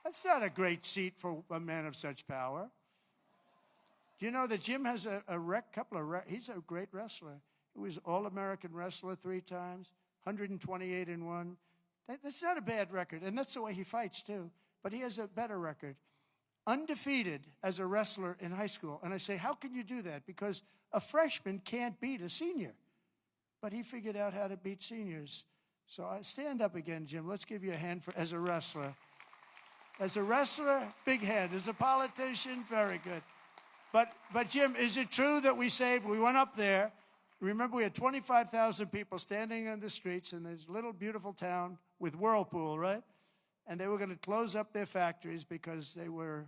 That's not a great seat for a man of such power. Do you know that Jim has he's a great wrestler. He was All-American wrestler 3 times, 128 and 1. That's not a bad record, and that's the way he fights, too. But he has a better record. Undefeated as a wrestler in high school. And I say, how can you do that? Because a freshman can't beat a senior. But he figured out how to beat seniors. So stand up again, Jim. Let's give you a hand as a wrestler. As a wrestler, big hand. As a politician, very good. But Jim, is it true that we went up there, remember we had 25,000 people standing in the streets in this little beautiful town with Whirlpool, right? And they were going to close up their factories because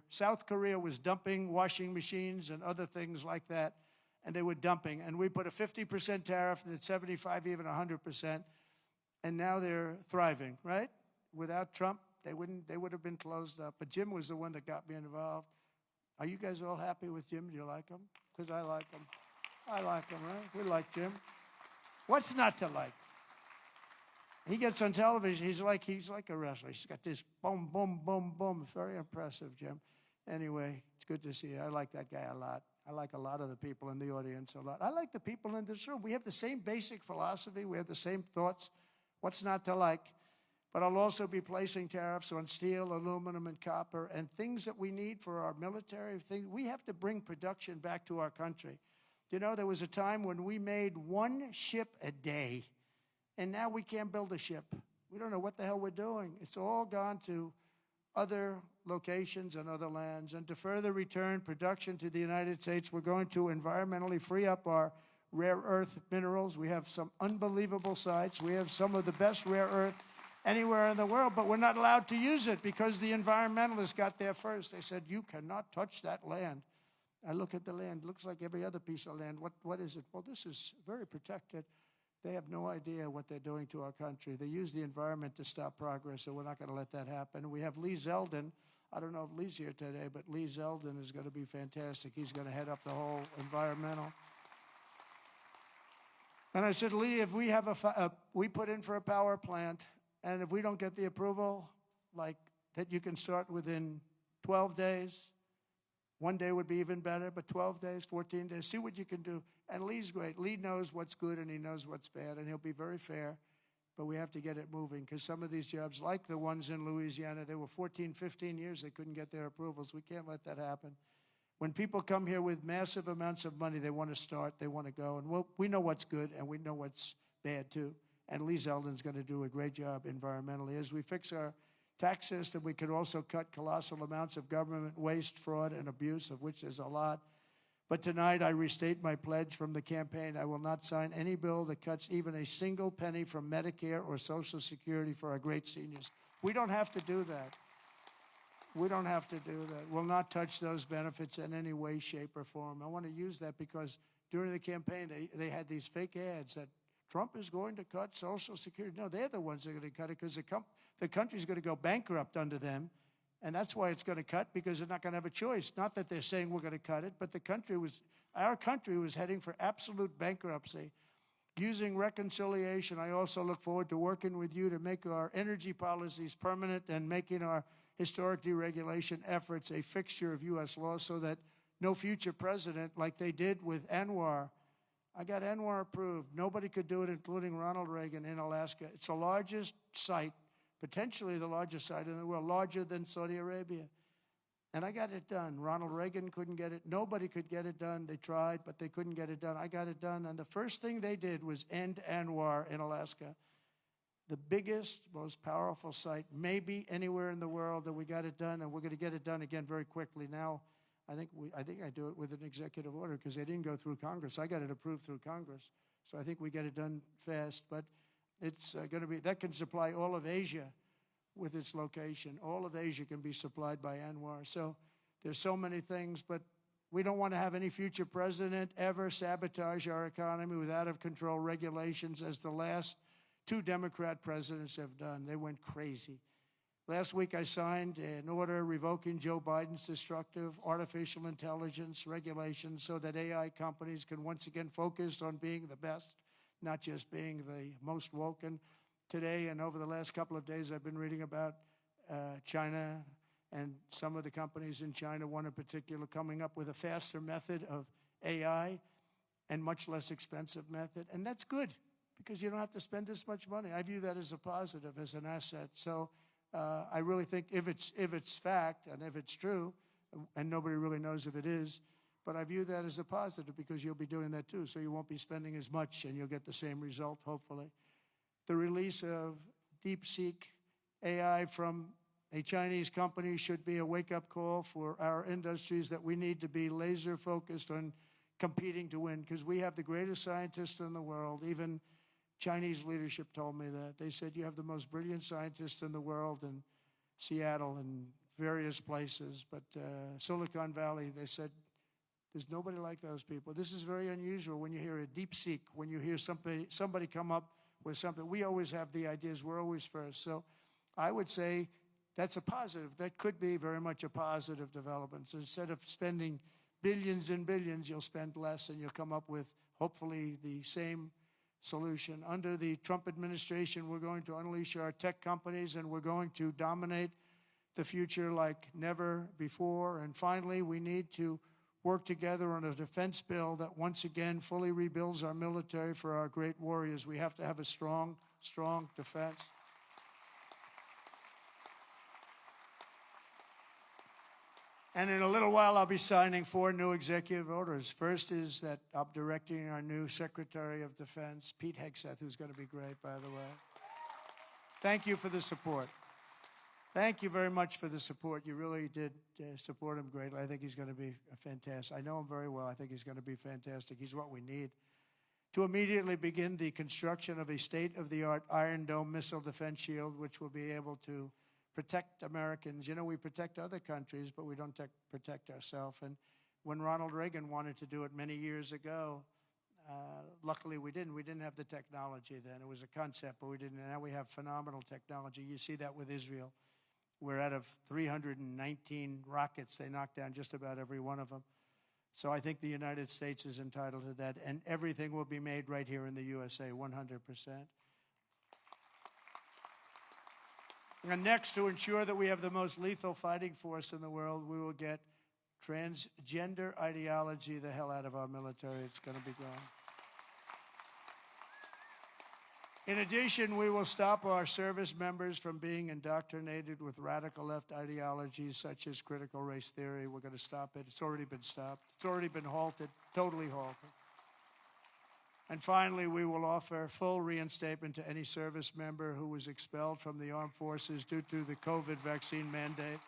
South Korea was dumping washing machines and other things like that. and they were dumping. And we put a 50% tariff, and it's 75, even 100%. And now they're thriving, right? Without Trump, they would have been closed up. But Jim was the one that got me involved. Are you guys all happy with Jim? Do you like him? Because I like him. I like him, right? We like Jim. What's not to like? He gets on television. He's like a wrestler. He's got this boom, boom, boom, boom. Very impressive, Jim. Anyway, it's good to see you. I like that guy a lot. I like a lot of the people in the audience a lot. I like the people in this room. We have the same basic philosophy. We have the same thoughts. What's not to like? But I'll also be placing tariffs on steel, aluminum, and copper, and things that we need for our military. We have to bring production back to our country. You know, there was a time when we made one ship a day, and now we can't build a ship. We don't know what the hell we're doing. It's all gone to other locations and other lands. And to further return production to the United States, we're going to environmentally free up our rare earth minerals. We have some unbelievable sites. We have some of the best rare earth anywhere in the world, but we're not allowed to use it because the environmentalists got there first. They said, you cannot touch that land. I look at the land. It looks like every other piece of land. What is it? Well, this is very protected. They have no idea what they're doing to our country. They use the environment to stop progress, so we're not going to let that happen. We have Lee Zeldin. I don't know if Lee's here today, but Lee Zeldin is going to be fantastic. He's going to head up the whole environmental. And I said, Lee, if we have we put in for a power plant, and if we don't get the approval, like that you can start within 12 days, one day would be even better, but 12 days, 14 days, see what you can do. And Lee's great. Lee knows what's good and he knows what's bad, and he'll be very fair, but we have to get it moving because some of these jobs, like the ones in Louisiana, they were 14, 15 years, they couldn't get their approvals. We can't let that happen. When people come here with massive amounts of money, they want to start, they want to go, and we know what's good and we know what's bad too. And Lee Zeldin's going to do a great job environmentally. As we fix our tax system, we could also cut colossal amounts of government waste, fraud, and abuse, of which there's a lot. But tonight, I restate my pledge from the campaign. I will not sign any bill that cuts even a single penny from Medicare or Social Security for our great seniors. We don't have to do that. We don't have to do that. We'll not touch those benefits in any way, shape, or form. I want to use that because during the campaign, they had these fake ads that Trump is going to cut Social Security. No, they're the ones that are going to cut it because the country's going to go bankrupt under them. And that's why it's going to cut, because they're not going to have a choice. Not that they're saying we're going to cut it, but our country was heading for absolute bankruptcy. Using reconciliation, I also look forward to working with you to make our energy policies permanent and making our historic deregulation efforts a fixture of U.S. law so that no future president, like they did with ANWR, I got ANWR approved. Nobody could do it, including Ronald Reagan in Alaska. It's the largest site, potentially the largest site in the world, larger than Saudi Arabia. And I got it done. Ronald Reagan couldn't get it. Nobody could get it done. They tried, but they couldn't get it done. I got it done. And the first thing they did was end ANWR in Alaska. The biggest, most powerful site, maybe anywhere in the world, that we got it done. And we're going to get it done again very quickly. Now, I think I do it with an executive order because they didn't go through Congress. I got it approved through Congress. So I think we get it done fast. But it's going to be, that can supply all of Asia with its location. All of Asia can be supplied by ANWR. So there's so many things, but we don't want to have any future president ever sabotage our economy with out-of-control regulations as the last two Democrat presidents have done. They went crazy. Last week, I signed an order revoking Joe Biden's destructive artificial intelligence regulations so that AI companies can once again focus on being the best, not just being the most woke. And today and over the last couple of days, I've been reading about China and some of the companies in China, one in particular, coming up with a faster method of AI and much less expensive method. And that's good because you don't have to spend this much money. I view that as a positive, as an asset. So I really think if it's fact and if it's true, and nobody really knows if it is, but I view that as a positive because you'll be doing that too. So you won't be spending as much and you'll get the same result, hopefully. The release of DeepSeek AI from a Chinese company should be a wake-up call for our industries that we need to be laser focused on competing to win because we have the greatest scientists in the world. Even Chinese leadership told me that. They said, you have the most brilliant scientists in the world in Seattle and various places. But Silicon Valley, they said, There's nobody like those people. This is very unusual when you hear a deep seek, when you hear somebody come up with something. We always have the ideas. We're always first. So I would say that's a positive. That could be very much a positive development. So instead of spending billions and billions, you'll spend less and you'll come up with, hopefully, the same solution. Under the Trump administration, we're going to unleash our tech companies and we're going to dominate the future like never before. And finally, we need to work together on a defense bill that once again fully rebuilds our military for our great warriors. We have to have a strong, strong defense. And in a little while, I'll be signing 4 new executive orders. First is that I'm directing our new Secretary of Defense, Pete Hegseth, who's going to be great, by the way. Thank you for the support. Thank you very much for the support. You really did support him greatly. I think he's going to be fantastic. I know him very well. I think he's going to be fantastic. He's what we need. To immediately begin the construction of a state-of-the-art Iron Dome missile defense shield, which will be able to protect Americans. You know, we protect other countries, but we don't protect ourselves. And when Ronald Reagan wanted to do it many years ago, luckily we didn't. We didn't have the technology then. It was a concept, but we didn't. And now we have phenomenal technology. You see that with Israel. We're out of 319 rockets. They knocked down just about every one of them. So I think the United States is entitled to that. And everything will be made right here in the USA, 100%. And next, to ensure that we have the most lethal fighting force in the world, we will get transgender ideology the hell out of our military. It's going to be gone. In addition, we will stop our service members from being indoctrinated with radical left ideologies such as critical race theory. We're going to stop it. It's already been stopped. It's already been halted, totally halted. And finally, we will offer full reinstatement to any service member who was expelled from the armed forces due to the COVID vaccine mandate.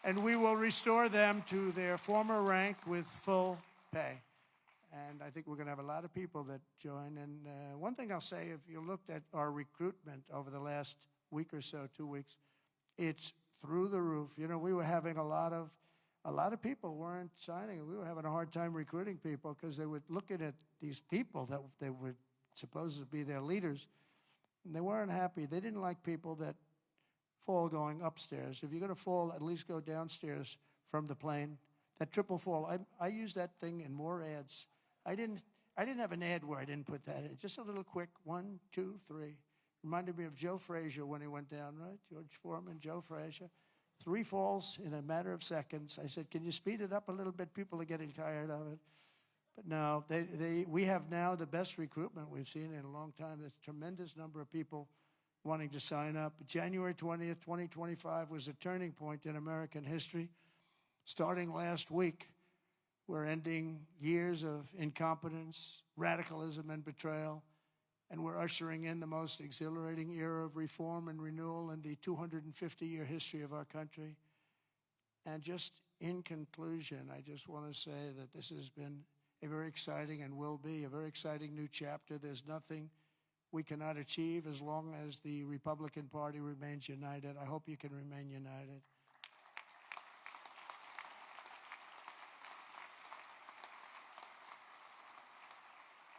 And we will restore them to their former rank with full pay. And I think we're going to have a lot of people that join. And one thing I'll say, if you looked at our recruitment over the last week or so, 2 weeks, it's through the roof. You know, we were having a lot of people weren't signing. We were having a hard time recruiting people because they were looking at these people that they were supposed to be their leaders, and they weren't happy. They didn't like people that fall going upstairs. If you're going to fall, at least go downstairs from the plane. That triple fall, I used that thing in more ads. I didn't have an ad where I didn't put that in. Just a little quick 1, 2, 3. Reminded me of Joe Frazier when he went down, right? George Foreman, Joe Frazier. 3 falls in a matter of seconds. I said, can you speed it up a little bit? People are getting tired of it. But no, we have now the best recruitment we've seen in a long time. There's a tremendous number of people wanting to sign up. January 20th, 2025 was a turning point in American history. Starting last week, we're ending years of incompetence, radicalism, and betrayal. And we're ushering in the most exhilarating era of reform and renewal in the 250-year history of our country. And just in conclusion, I just want to say that this has been a very exciting and will be a very exciting new chapter. There's nothing we cannot achieve as long as the Republican Party remains united. I hope you can remain united.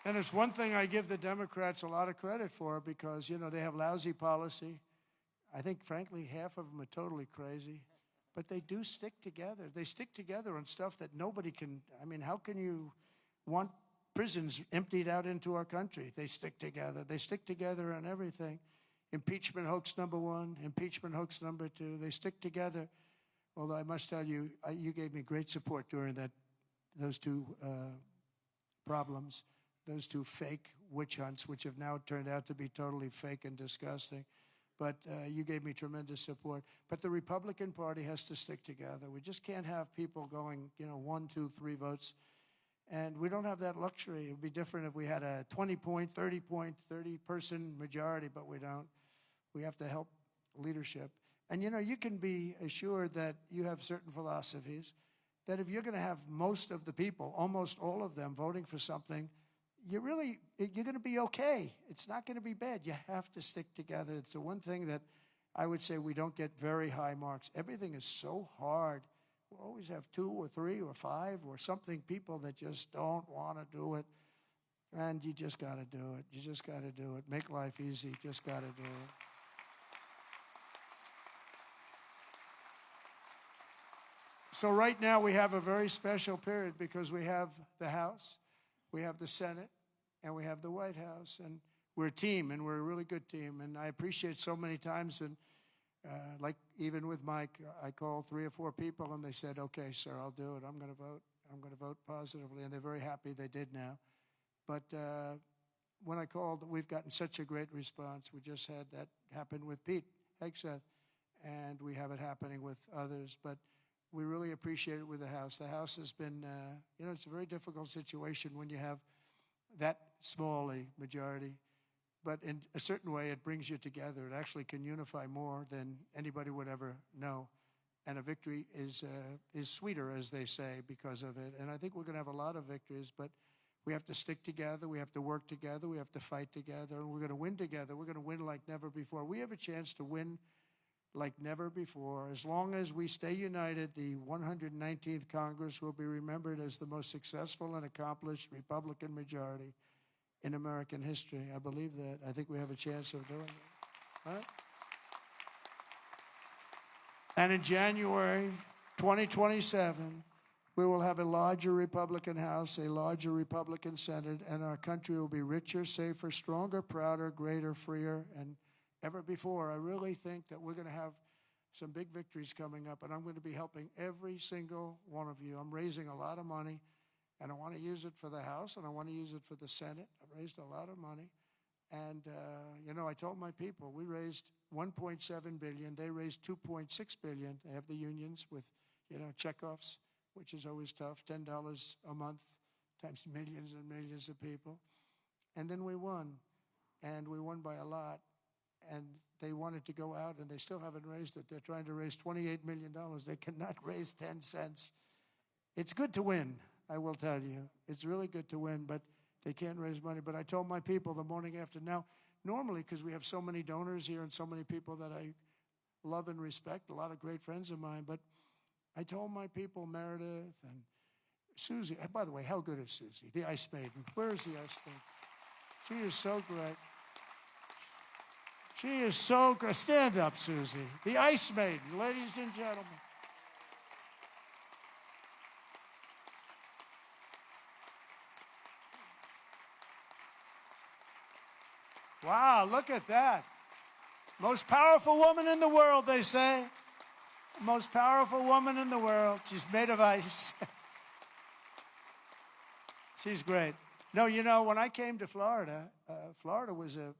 And it's one thing I give the Democrats a lot of credit for because, you know, they have lousy policy. I think, frankly, half of them are totally crazy. But they do stick together. They stick together on stuff that nobody can. I mean, how can you want prisons emptied out into our country? They stick together. They stick together on everything. Impeachment hoax number 1, impeachment hoax number 2. They stick together. Although I must tell you, you gave me great support during those 2 problems. Those 2 fake witch hunts, which have now turned out to be totally fake and disgusting. But you gave me tremendous support. But the Republican Party has to stick together. We just can't have people going, 1, 2, 3 votes. And we don't have that luxury. It would be different if we had a 20-point, 30-point, 30-person majority, but we don't. We have to help leadership. And, you can be assured that you have certain philosophies, that if you're going to have most of the people, almost all of them, voting for something, you're going to be okay. It's not going to be bad. You have to stick together. It's the one thing that I would say we don't get very high marks. Everything is so hard We'll always have 2 or 3 or 5 or something, people that just don't want to do it. And you just got to do it. You just got to do it. Make life easy. Just got to do it. So right now we have a very special period because we have the House, we have the Senate, and we have the White House. And we're a team, and we're a really good team. And I appreciate so many times, and like even with Mike, I called 3 or 4 people, and they said, okay, sir, I'll do it. I'm going to vote. I'm going to vote positively. And they're very happy they did now. But when I called, we've gotten such a great response. We just had that happen with Pete Hegseth, and we have it happening with others. But we really appreciate it with the House. The House has been, it's a very difficult situation when you have that small a majority. But in a certain way, it brings you together. It actually can unify more than anybody would ever know. And a victory is sweeter, as they say, because of it. And I think we're going to have a lot of victories, but we have to stick together. We have to work together. We have to fight together. And we're going to win together. We're going to win like never before. We have a chance to win like never before. As long as we stay united, the 119th Congress will be remembered as the most successful and accomplished Republican majority in American history. I believe that. I think we have a chance of doing that. All right? And in January 2027, we will have a larger Republican House, a larger Republican Senate, and our country will be richer, safer, stronger, prouder, greater, freer, and ever before. I really think that we're going to have some big victories coming up, and I'm going to be helping every single one of you. I'm raising a lot of money, and I want to use it for the House, and I want to use it for the Senate. I've raised a lot of money, and, I told my people, we raised $1.7 billion. They raised $2.6 billion. They have the unions with, checkoffs, which is always tough, $10 a month times millions and millions of people. And then we won, and we won by a lot. And they wanted to go out, and they still haven't raised it. They're trying to raise $28 million. They cannot raise 10 cents. It's good to win, I will tell you. It's really good to win, but they can't raise money. But I told my people the morning after. Now, normally, because we have so many donors here and so many people that I love and respect, a lot of great friends of mine, but I told my people, Meredith and Susie, and by the way, how good is Susie, the Ice Maiden? Where is the Ice Maiden? She is so great. She is so good. Stand up, Susie. The Ice Maiden, ladies and gentlemen. Wow, look at that. Most powerful woman in the world, they say. Most powerful woman in the world. She's made of ice. She's great. No, when I came to Florida, Florida was a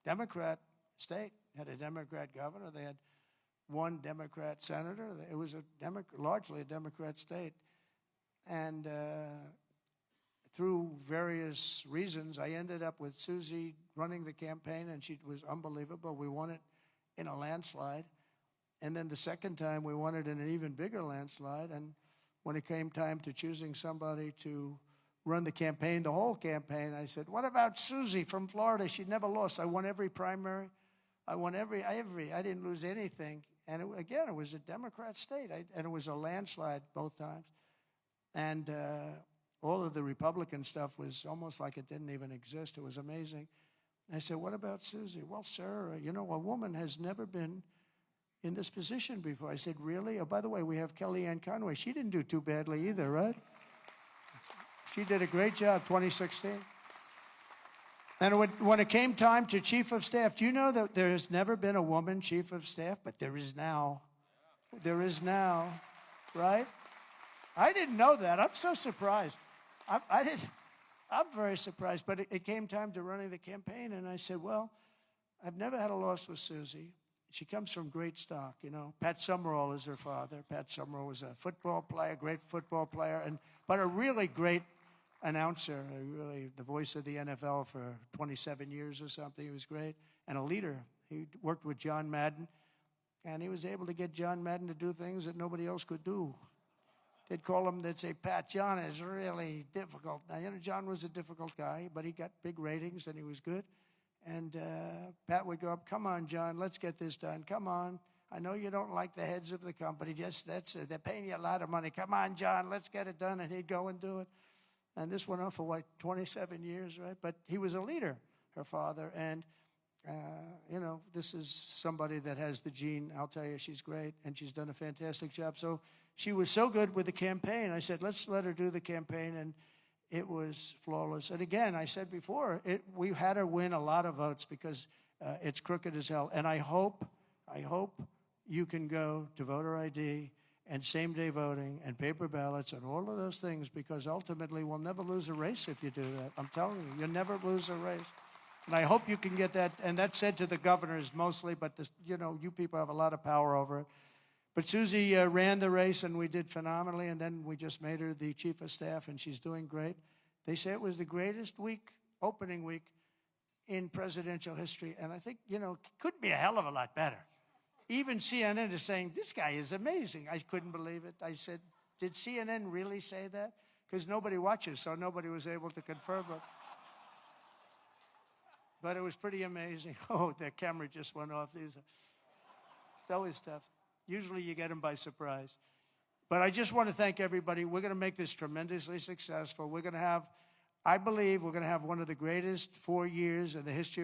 Democrat state, had a Democrat governor. They had one Democrat senator. It was largely a Democrat state. And through various reasons, I ended up with Susie running the campaign, and she was unbelievable. We won it in a landslide. And then the second time, we won it in an even bigger landslide. And when it came time to choosing somebody to run the campaign, the whole campaign, I said, what about Susie from Florida? She never lost. I won every primary. I won every. I didn't lose anything. And again, it was a Democrat state. And it was a landslide both times. And all of the Republican stuff was almost like it didn't even exist. It was amazing. I said, what about Susie? Well, sir, a woman has never been in this position before. I said, really? Oh, by the way, we have Kellyanne Conway. She didn't do too badly either, right? She did a great job, 2016. And when it came time to chief of staff, do you know that there has never been a woman chief of staff? But there is now. There is now, right? I didn't know that. I'm so surprised. I'm very surprised. But it came time to running the campaign, and I said, well, I've never had a loss with Susie. She comes from great stock, Pat Summerall is her father. Pat Summerall was a football player, great football player, but a really great announcer, really the voice of the NFL for 27 years or something. He was great, and a leader. He worked with John Madden, and he was able to get John Madden to do things that nobody else could do. They'd say, Pat, John is really difficult. Now, John was a difficult guy, but he got big ratings, and he was good. And Pat would go up, come on, John, let's get this done. Come on. I know you don't like the heads of the company. Just that's it. They're paying you a lot of money. Come on, John, let's get it done. And he'd go and do it. And this went on for, what, 27 years, right? But he was a leader, her father. And, you know, this is somebody that has the gene. I'll tell you, she's great. And she's done a fantastic job. So she was so good with the campaign. I said, let's let her do the campaign. And it was flawless. And again, I said before, we had her win a lot of votes because it's crooked as hell. And I hope you can go to voter ID and same-day voting and paper ballots and all of those things, because ultimately we'll never lose a race if you do that. I'm telling you, you'll never lose a race. And I hope you can get that. And that's said to the governors mostly, but this, you know, you people have a lot of power over it. But Susie ran the race, and we did phenomenally, and then we just made her the chief of staff, and she's doing great. They say it was the greatest week, opening week, in presidential history, and I think, you know, couldn't be a hell of a lot better. Even CNN is saying, this guy is amazing. I couldn't believe it. I said, did CNN really say that? Because nobody watches, so nobody was able to confirm it. But it was pretty amazing. Oh, the camera just went off. It's always tough. Usually you get them by surprise. But I just want to thank everybody. We're going to make this tremendously successful. We're going to have, I believe, we're going to have one of the greatest 4 years in the history